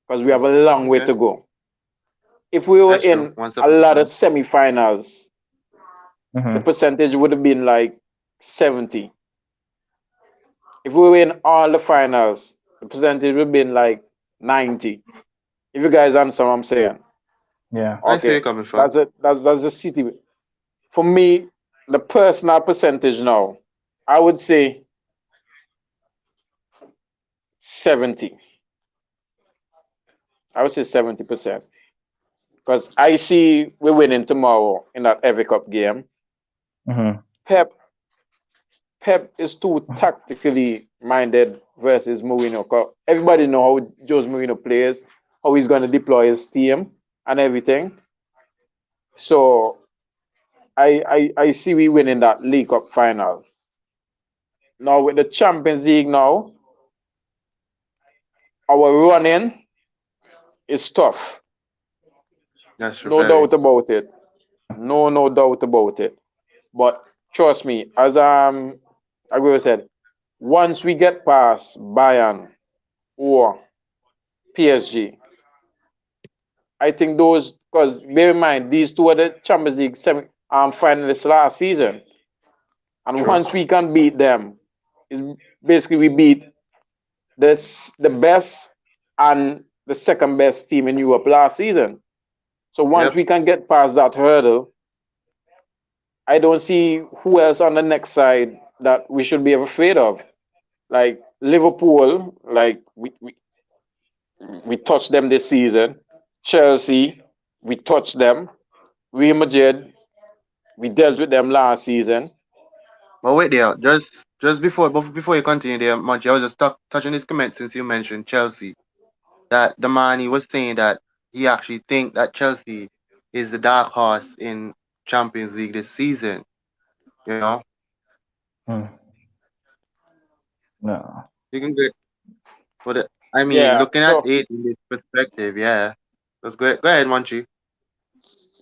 because we have a long way Okay. to go. If we were That's true. in Once a upon a lot of time. semifinals, the Mm-hmm. percentage would have been like 70. If we were in all the finals, the percentage would have been like 90. If you guys understand what I'm saying, Yeah. I see okay, you coming from. that's it. That's the City. For me, the personal percentage now, I would say 70. I would say 70%. Because I see we're winning tomorrow in that FA Cup game. Hmm. Pep Pep is too tactically minded versus Mourinho. 'Cause everybody know how Jose Mourinho plays, how he's going to deploy his team and everything. So I see we winning that League Cup final. Now with the Champions League now, our running is tough. That's No very. doubt about it. No doubt about it. But trust me, as Aguero said, once we get past Bayern or PSG, I think those, because bear in mind these two are the Champions League finalists last season, and True. once we can beat them, is basically we beat the best and the second best team in Europe last season. So once Yep. we can get past that hurdle, I don't see who else on the next side that we should be afraid of. Like Liverpool, like we touched them this season. Chelsea, we touched them. Real Madrid, we dealt with them last season. But wait there, just before you continue there, Munchie, I was just touching this comment since you mentioned Chelsea. That the man he was saying that he actually think that Chelsea is the dark horse in Champions League this season. You know, Mm. No. you can get for the. I mean, Yeah. looking at it in this perspective, yeah. Let's go ahead, Munchie.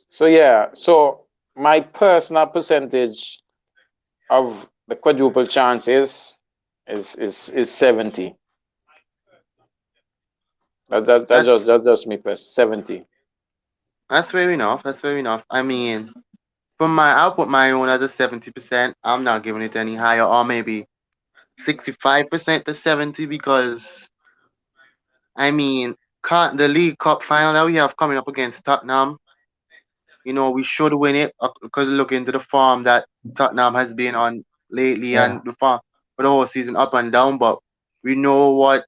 So my personal percentage of the quadruple chances is 70. That's That's just me, 70. that's fair enough. That's fair enough. I mean, for my, I'll put my own as a 70%. I'm not giving it any higher, or maybe 65% to 70 because I mean, the League Cup final that we have coming up against Tottenham, we should win it because look into the form that Tottenham has been on lately Yeah. and the form for the whole season up and down. But we know what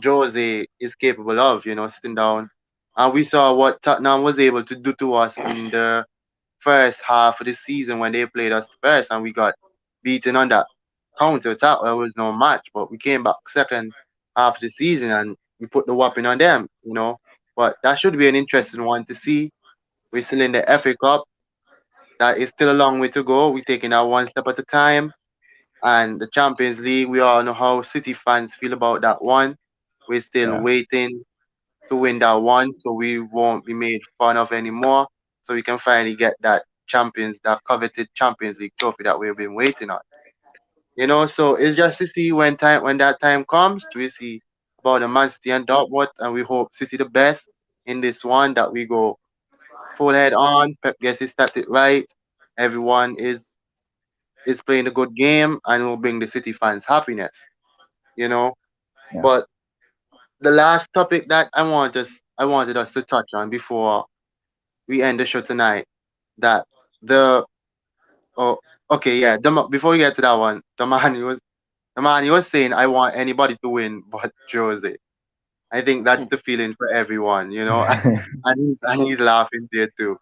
Jose is capable of, sitting down. And we saw what Tottenham was able to do to us in the first half of the season when they played us first and we got beaten on that counter attack. There was no match, but we came back second half of the season and we put the whopping on them. But that should be an interesting one to see. We're still in the FA Cup. That is still a long way to go. We're taking that one step at a time. And the Champions League, we all know how City fans feel about that one. We're still Yeah. waiting to win that one, so we won't be made fun of anymore. So we can finally get that coveted Champions League trophy that we've been waiting on. So it's just to see when that time comes, we see about the Man City and Dortmund, and we hope City the best in this one that we go full head on. Pep gets his tactic right. Everyone is playing a good game and will bring the City fans happiness. You know, Yeah. but the last topic that I wanted us to touch on before we end the show tonight that the oh okay yeah before we get to that one the man he was saying I want anybody to win but Jose. I think that's the feeling for everyone. And he's laughing there too.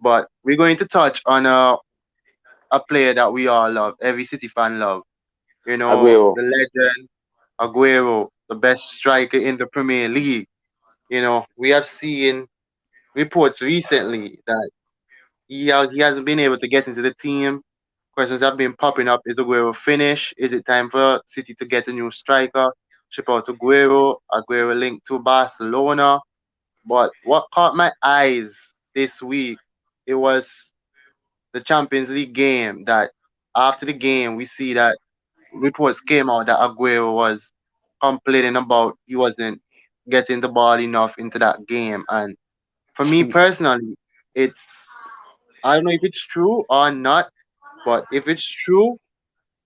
But we're going to touch on a player that we all love, every City fan love. Aguero. The legend Aguero, the best striker in the Premier League. We have seen reports recently that he hasn't been able to get into the team. Questions have been popping up. Is Aguero finished? Is it time for City to get a new striker? Ship out Aguero. Aguero linked to Barcelona. But what caught my eyes this week, it was the Champions League game that after the game we see that reports came out that Aguero was complaining about he wasn't getting the ball enough into that game. And for me personally, it's I don't know if it's true or not, but if it's true,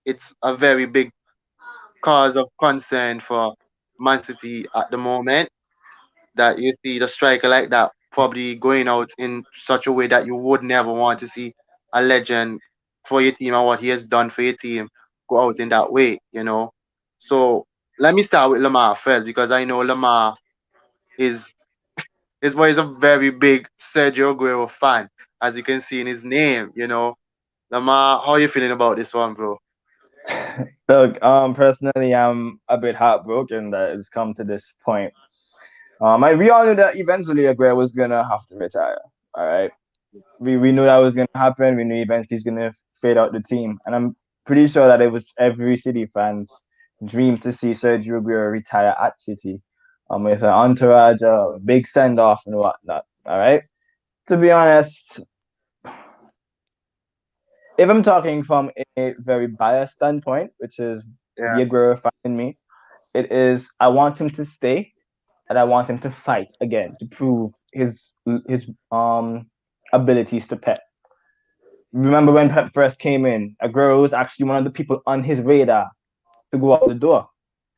it's a very big cause of concern for Man City at the moment. that you see the striker like that probably going out in such a way that you would never want to see a legend for your team and what he has done for your team go out in that way, you know. So let me start with Lamar first because I know Lamar is his boy is a very big Sergio Aguero fan, as you can see in his name, you know. Lamar, how are you feeling about this one, bro? Look, personally, I'm a bit heartbroken that it's come to this point. We all knew that eventually Aguero was gonna have to retire. All right, we knew that was gonna happen. We knew eventually he's gonna fade out the team, and I'm pretty sure that it was every City fan's dream to see Sergio Aguero retire at City, with an entourage, a big send off and whatnot. All right. To be honest, if I'm talking from a very biased standpoint, which is Yeah, the Aguero fan in me, it is I want him to stay and I want him to fight again to prove his abilities to Pep. Remember when Pep first came in, Aguero was actually one of the people on his radar to go out the door.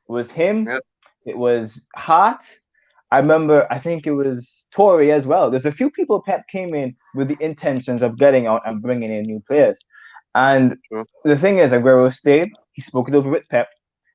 It was him. yep, It was Hart. I remember. I think it was Tory as well. There's a few people Pep came in with the intentions of getting out and bringing in new players. And true. the thing is, Aguero stayed. He spoke it over with Pep,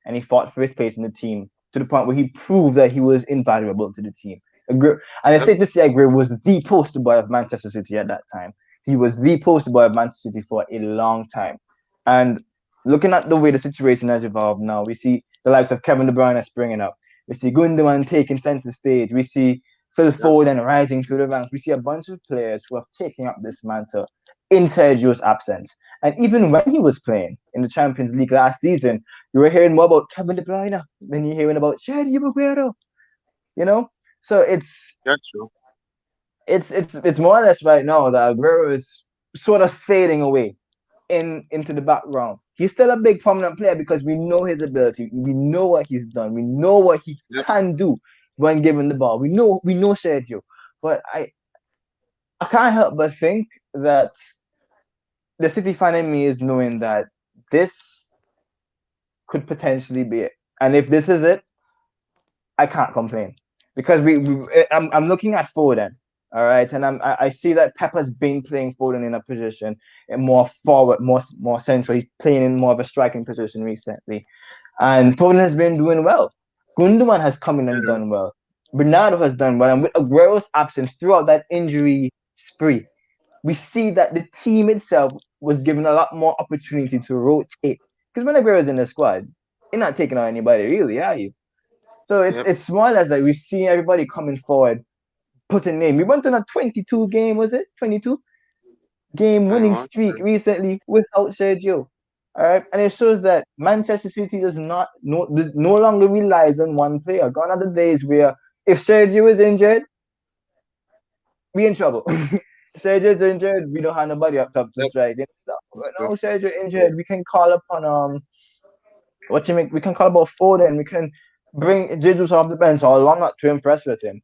and he fought for his place in the team to the point where he proved that he was invaluable to the team. And it's Yep, safe to say Aguero was the poster boy of Manchester City at that time. He was the poster boy of Manchester City for a long time. And looking at the way the situation has evolved now, we see the likes of Kevin De Bruyne springing up. We see Gundogan taking center stage. We see Phil yep, Foden rising through the ranks. We see a bunch of players who have taken up this mantle in Sergio's absence. And even when he was playing in the Champions League last season, you were hearing more about Kevin De Bruyne than you're hearing about Sergio Aguero. You know, so that's true. it's more or less right now that Aguero is sort of fading away into the background. He's still a big prominent player because we know his ability. We know what he's done. We know what he Yep, can do when given the ball. We know Sergio. But I can't help but think that the City fan in me is knowing that this could potentially be it. And if this is it, I can't complain because I'm looking at Foden, all right, and I see that Pepper's been playing Foden in a position more forward, more central. He's playing in more of a striking position recently, and Foden has been doing well. Gundogan has come in and yeah, done well. Bernardo has done well, and with Aguero's absence throughout that injury spree, we see that the team itself was given a lot more opportunity to rotate. Because when Aguero's in the squad, you're not taking on anybody really, are you? So it's yep. it's more or less like we've seen everybody coming forward, putting name. We went on a 22 game, was it 22 game winning 21. streak recently without Sergio. All right, and it shows that Manchester City no longer relies on one player. Gone are the days where if Sergio is injured, we in trouble. Sergio's injured, we don't have nobody up top to Yep, strike. that's true. No, Sergio injured, we can call upon we can call about Foden, we can bring Jesus off the bench, although I'm not too impressed with him.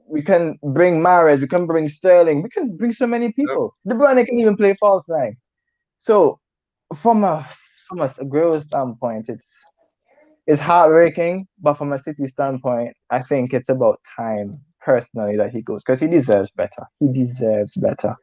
We can bring Mahrez, we can bring Sterling, we can bring so many Yep. people. De Bruyne can even play false nine. So from a Aguero standpoint, it's heartbreaking, but from a City standpoint, I think it's about time personally that he goes because he deserves better. He deserves better.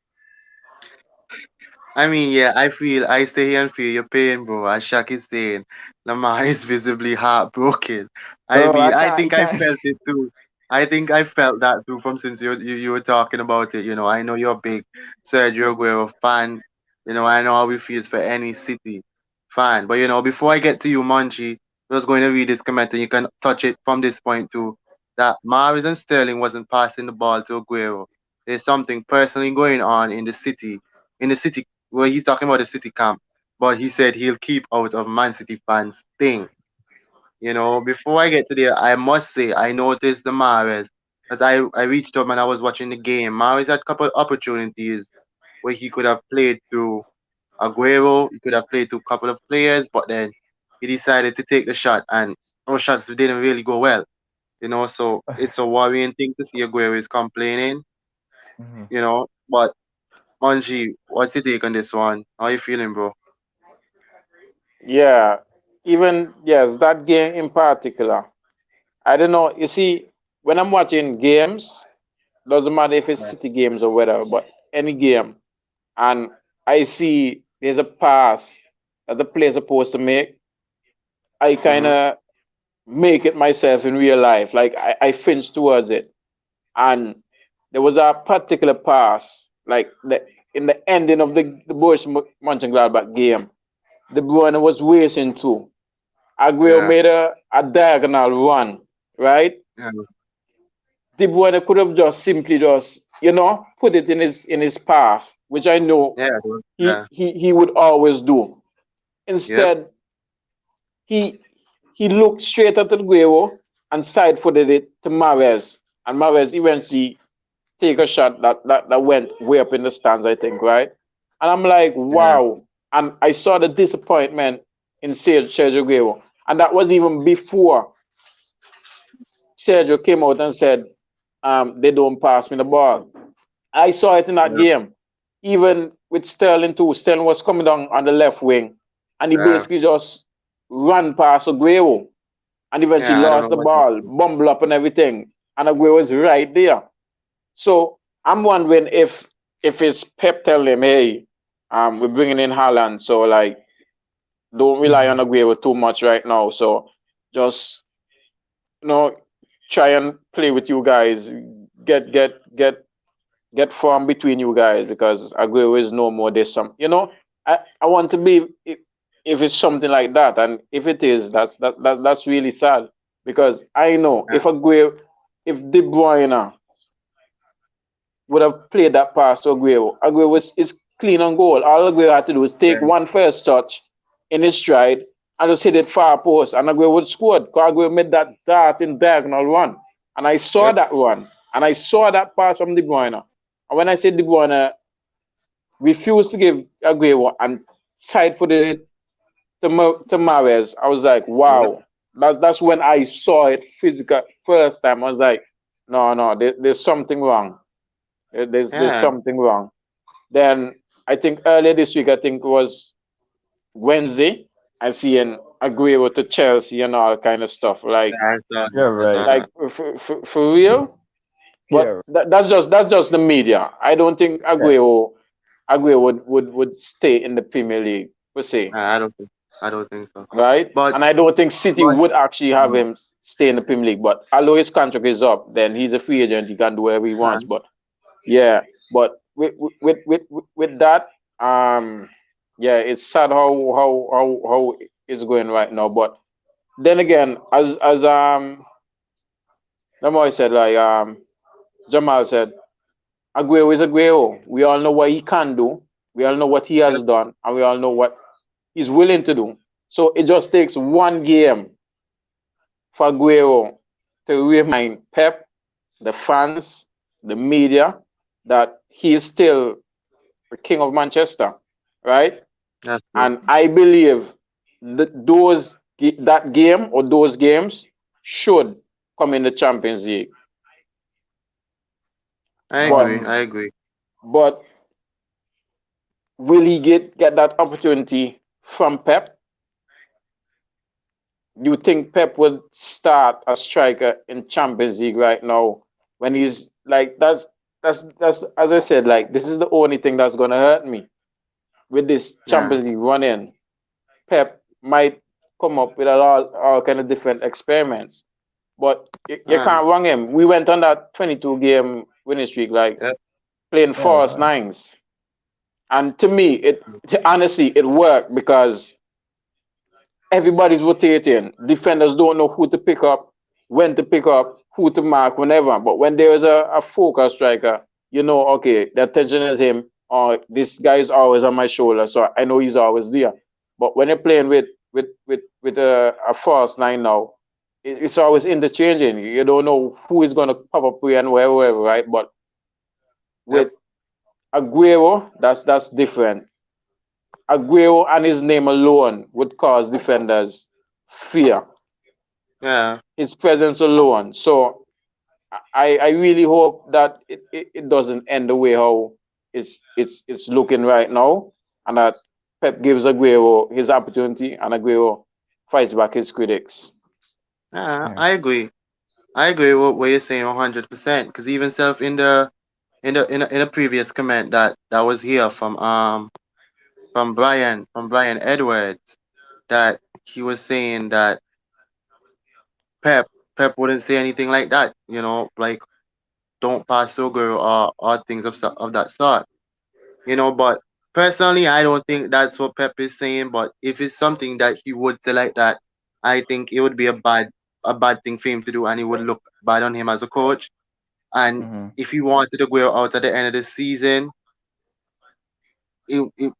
I mean, yeah, I stay here and feel your pain, bro. As Shaq is saying, Lamar is visibly heartbroken. I Bro, mean, I I can't. You think I can't. felt it too. I think I felt that too from since you were talking about it. You know, I know you're a big Sergio Aguero fan. You know, I know how he feels for any City fan. But you know, before I get to you, Monchi, I was going to read this comment and you can touch it from this point too. That Mahrez and Sterling wasn't passing the ball to Aguero. There's something personally going on in the city where he's talking about the City camp, but he said he'll keep out of Man City fans thing. You know, before I get to there, I must say I noticed the Mahrez as I reached up and I was watching the game. Mahrez had a couple opportunities where he could have played through Aguero, he could have played through a couple of players, but then he decided to take the shot and those shots didn't really go well. You know, so it's a worrying thing to see Aguero is complaining, Mhm. you know. But Manji, what's your take on this one? How you feeling, bro? Yeah, even yes, that game in particular. I don't know. You see, when I'm watching games, doesn't matter if it's Right. City games or whatever, but any game, and I see there's a pass that the player's supposed to make, I kind Mm-hmm. of make it myself in real life. Like I flinch towards it. And there was a particular pass, like in the ending of the Borussia Mönchengladbach game, De Bruyne was racing through. Aguero Yeah. made a diagonal run, right? Yeah. De Bruyne could have just simply just, put it in his path, which I know Yeah. Bro. he Yeah. he, he would always do. Yep. Instead, he he looked straight at Aguero and side footed it to Mahrez. And Mahrez eventually take a shot that went way up in the stands, I think, right? And I'm like, Yeah. wow. And I saw the disappointment in Sergio Aguero. And that was even before Sergio came out and said, they don't pass me the ball. I saw it in that Yep. game. Even with Sterling too. Sterling was coming down on the left wing and he Yeah. basically just ran past Aguero and eventually Yeah. I don't know lost the what. ball, bumble up and everything. And Aguero was right there. So I'm wondering if it's Pep telling him, hey, we're bringing in Haaland, so like don't rely on Aguero too much right now. So just you know try and play with you guys, get get get get form between you guys because Aguero is no more this some. I want to be if it's something like that, and if it is, that's really sad because I know Yeah. if De Bruyne would have played that pass to Aguero. Aguero is clean on goal. All Aguero had to do was take Yeah. one first touch in his stride and just hit it far post, and Aguero would score. Because Aguero made that darting diagonal run. And I saw Yep. that run. And I saw that pass from De Bruyne. And when I said De Bruyne refused to give Aguero and side footed it to Mahrez, I was like, Yep. wow. That's when I saw it physical first time. I was like, no, no, there's something wrong. There's Yeah. something wrong. Then I think earlier this week, I think it was Wednesday, I see an Aguero to Chelsea and all kind of stuff. Like, Yeah. I saw that. You're I right. saw like that. for real. But Yeah. that's just the media. I don't think Yeah. Aguero would stay in the Premier League per se, I don't think. I don't think so. right? But And I don't think City but would actually have mm, him stay in the Premier League. But although his contract is up, then he's a free agent. He can do whatever he uh, wants. But yeah, but with that, yeah, it's sad how it's going right now. But then again, as Lamoy said, like Jamal said, Aguero is Aguero. We all know what he can do. We all know what he yep. has done, and we all know what he's willing to do. So it just takes one game for Aguero to remind Pep, the fans, the media that he is still the king of Manchester, right? That's true. And I believe that that game or those games should come in the Champions League. I But agree. Um. I agree. but will he get that opportunity from Pep? You think Pep would start a striker in Champions League right now when he's like that's as I said, like this is the only thing that's gonna hurt me with this Yeah. Champions League running. Pep might come up with all kind of different experiments. But you Uh, can't wrong him. We went on that 22 game winning streak, like yep. playing Yeah. false nines. And to me, honestly it worked because everybody's rotating. Defenders don't know who to pick up, when to pick up, who to mark, whenever. But when there is a focus striker, okay, the attention is him, or this guy is always on my shoulder, so I know he's always there. But when you're playing with a false nine now, it's always interchanging. You don't know who is gonna pop up where and wherever, right? But Yep. with Aguero, that's different. Aguero and his name alone would cause defenders fear. Yeah. His presence alone. So I really hope that it doesn't end the way how it's looking right now, and that Pep gives Aguero his opportunity and Aguero fights back his critics. Yeah. Yeah. I agree. I agree with what you're saying 100%. Because even self in the previous comment that was here from Brian Edwards, that he was saying that Pep Pep wouldn't say anything like that. Like don't pass to a girl or things of that sort. But personally, I don't think that's what Pep is saying. But if it's something that he would say like that, I think it would be a bad thing for him to do, and it would look bad on him as a coach. And Hmm. if he wanted to go out at the end of the season, it,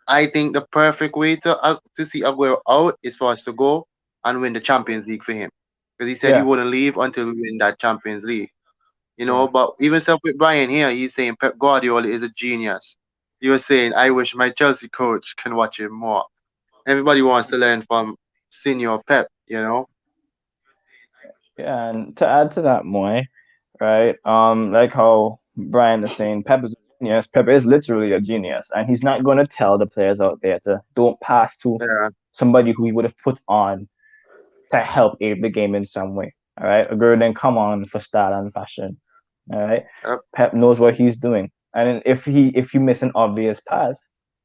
I think the perfect way to see Aguero out is for us to go and win the Champions League for him, because he said he Yeah, wouldn't leave until we win that Champions League. yeah, But even stuff with Brian here, he's saying Pep Guardiola is a genius. He was saying, I wish my Chelsea coach can watch him more. Everybody wants to learn from Senior Pep. yeah. And to add to that, more, right? Like how Brian is saying, Pep is a genius. Pep is literally a genius, and he's not going to tell the players out there to don't pass to Yeah, somebody who he would have put on to help aid the game in some way. All right, a girl then come on for style and fashion. All right, yep, Pep knows what he's doing, and if you miss an obvious pass,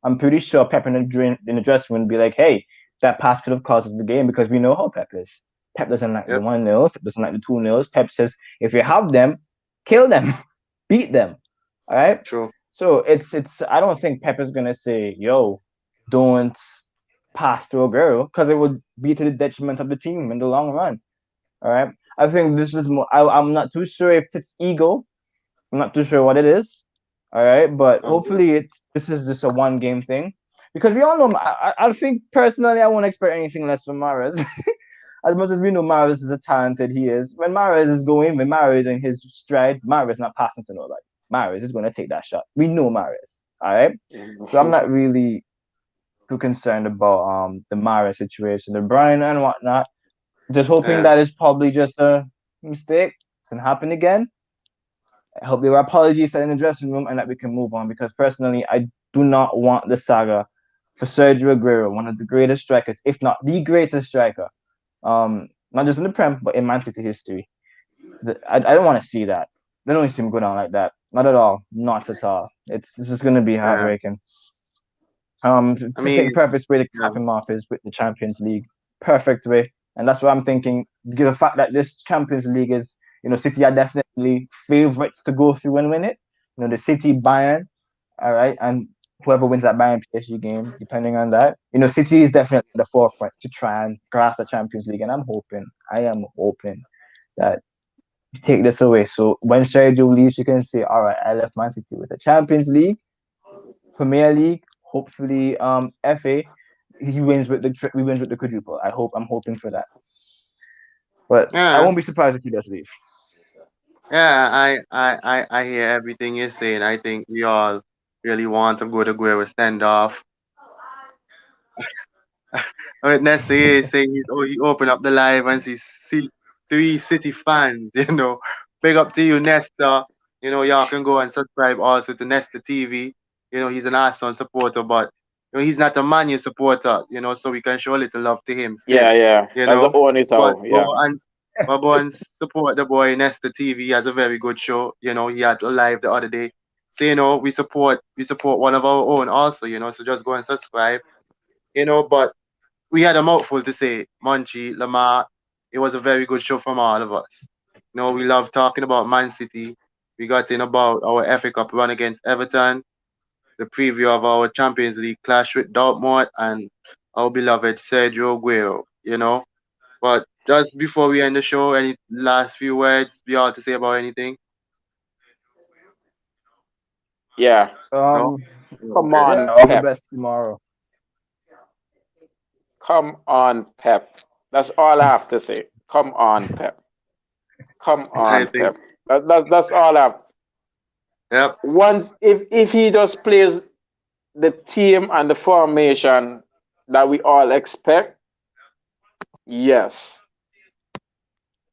I'm pretty sure Pep in the dressing room would be like, "Hey, that pass could have caused us the game because we know how Pep is. Pep doesn't like the yep, 1-0. Pep doesn't like the 2-0. Pep says if you have them, kill them, beat them. All right. true. So it's. I don't think Pep is gonna say, "Yo, don't pass to a girl," because it would be to the detriment of the team in the long run. All right. I think this is more. I'm not too sure if it's ego. I'm not too sure what it is. All right, but Uh-huh. hopefully this is just a one game thing because we all know. I think personally, I won't expect anything less from Mares. As much as we know Mares is a talented he is, when Mares is going, when Mares in his stride, Mares not passing to nobody. Mares is going to take that shot. We know Mares. All right, so I'm not really too concerned about the Mares situation, the Brian and whatnot. Just hoping Yeah, that is probably just a mistake. Doesn't happen again. I hope there were apologies said in the dressing room and that we can move on because personally, I do not want the saga for Sergio Aguero, one of the greatest strikers, if not the greatest striker, not just in the Prem, but in Man City history. I don't want to see that. I don't want to see him go down like that. Not at all. Not at all. It's just going to be yeah. heartbreaking. I I think the mean, perfect way to yeah, cap him off is with the Champions League. Perfect way, and that's what I'm thinking. Given the fact that this Champions League is, City are definitely favorites to go through and win it. The City, Bayern, all right, and whoever wins that Bayern PSG game, depending on that, City is definitely at the forefront to try and grasp the Champions League, and I am hoping that you take this away. So when Sergio leaves, you can say, all right, I left Man City with the Champions League, Premier League, hopefully FA. He wins with the quadruple. I'm hoping for that. But I yeah, won't be surprised if he does leave. yeah. I hear everything you're saying. I think we all really want to go to Guerrero standoff. Nesta here saying he opened up the live and see three City fans. Big up to you, Nesta. Y'all can go and subscribe also to Nesta TV. He's an Arsenal supporter, but he's not a Man U supporter. So we can show a little love to him still. Yeah, yeah. You As a know, own it but how, yeah. go and support the boy Nesta TV. He has a very good show. He had a live the other day. So we support one of our own also. So just go and subscribe. But we had a mouthful to say. Munchie, Lamar, it was a very good show from all of us. We love talking about Man City. We got in about our FA Cup run against Everton, the preview of our Champions League clash with Dortmund, and our beloved Sergio Aguero. But just before we end the show, any last few words you all to say about anything? Yeah. No? Um, Come Okay. yeah, on, all the Pep. best tomorrow. Come on, Pep. That's all I have to say. Come on, Pep. Come I on, think, Pep. That's all I have. yep, Once if he just plays the team and the formation that we all expect, yes,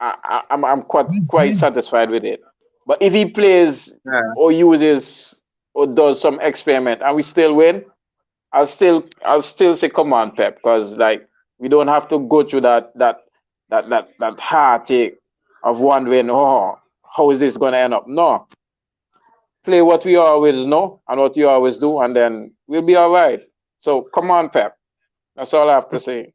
I'm quite satisfied with it. But if he plays yeah, or uses or does some experiment and we still win, I'll still say come on, Pep, because like we don't have to go through that heartache of wondering, oh, how is this going to end up? No, play what we always know and what you always do, and then we'll be all right. So come on, Pep. That's all I have to say.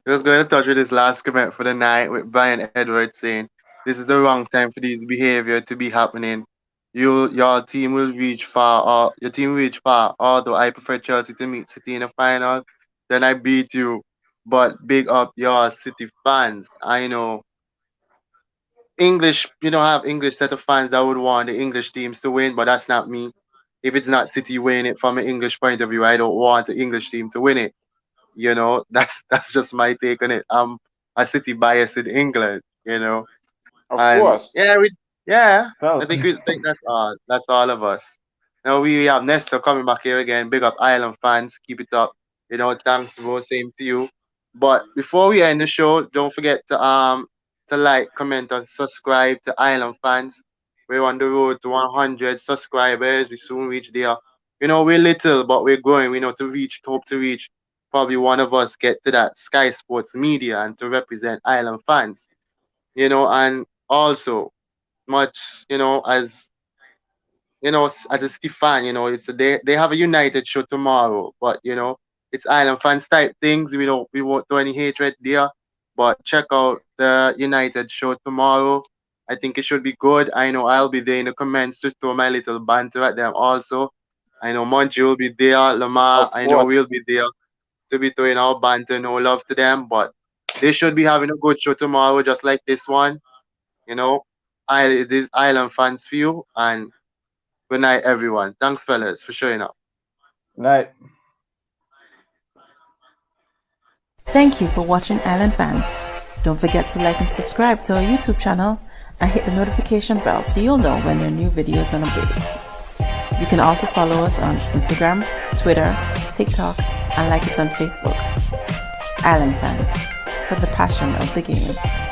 Just going to touch with this last comment for the night with Brian Edwards saying, "This is the wrong time for these behavior to be happening. Your team will reach far, or your team will reach far. Although I prefer Chelsea to meet City in the final, then I beat you. But big up your City fans. I know English. You don't have English set of fans that would want the English teams to win, but that's not me. If it's not City winning it from an English point of view, I don't want the English team to win it. That's just my take on it. I'm a City bias in England. Of And course. yeah, Well, I think that's all. That's all of us. Now we have Nestor coming back here again. Big up Island fans. Keep it up. Thanks, bro. Same to you. But before we end the show, don't forget to like, comment, and subscribe to Island fans. We're on the road to 100 subscribers. We soon reach there. We're little, but we're growing. We know hope to reach. Probably one of us get to that Sky Sports Media and to represent Island fans. And also much, as a City fan, they have a United show tomorrow, but it's Island fans type things. We won't do any hatred there, but check out the United show tomorrow. I think it should be good. I know I'll be there in the comments to throw my little banter at them also. I know Monty will be there, Lamar. Of I know course. we'll be there to be throwing our banter, no love to them, but they should be having a good show tomorrow, just like this one. You know, this Island fans feel, and good night, everyone. Thanks, fellas, for showing up. night. Thank you for watching Island Fans. Don't forget to like and subscribe to our YouTube channel and hit the notification bell so you'll know when there are new videos and updates. You can also follow us on Instagram, Twitter, TikTok, and like us on Facebook. Island Fans, for the passion of the game.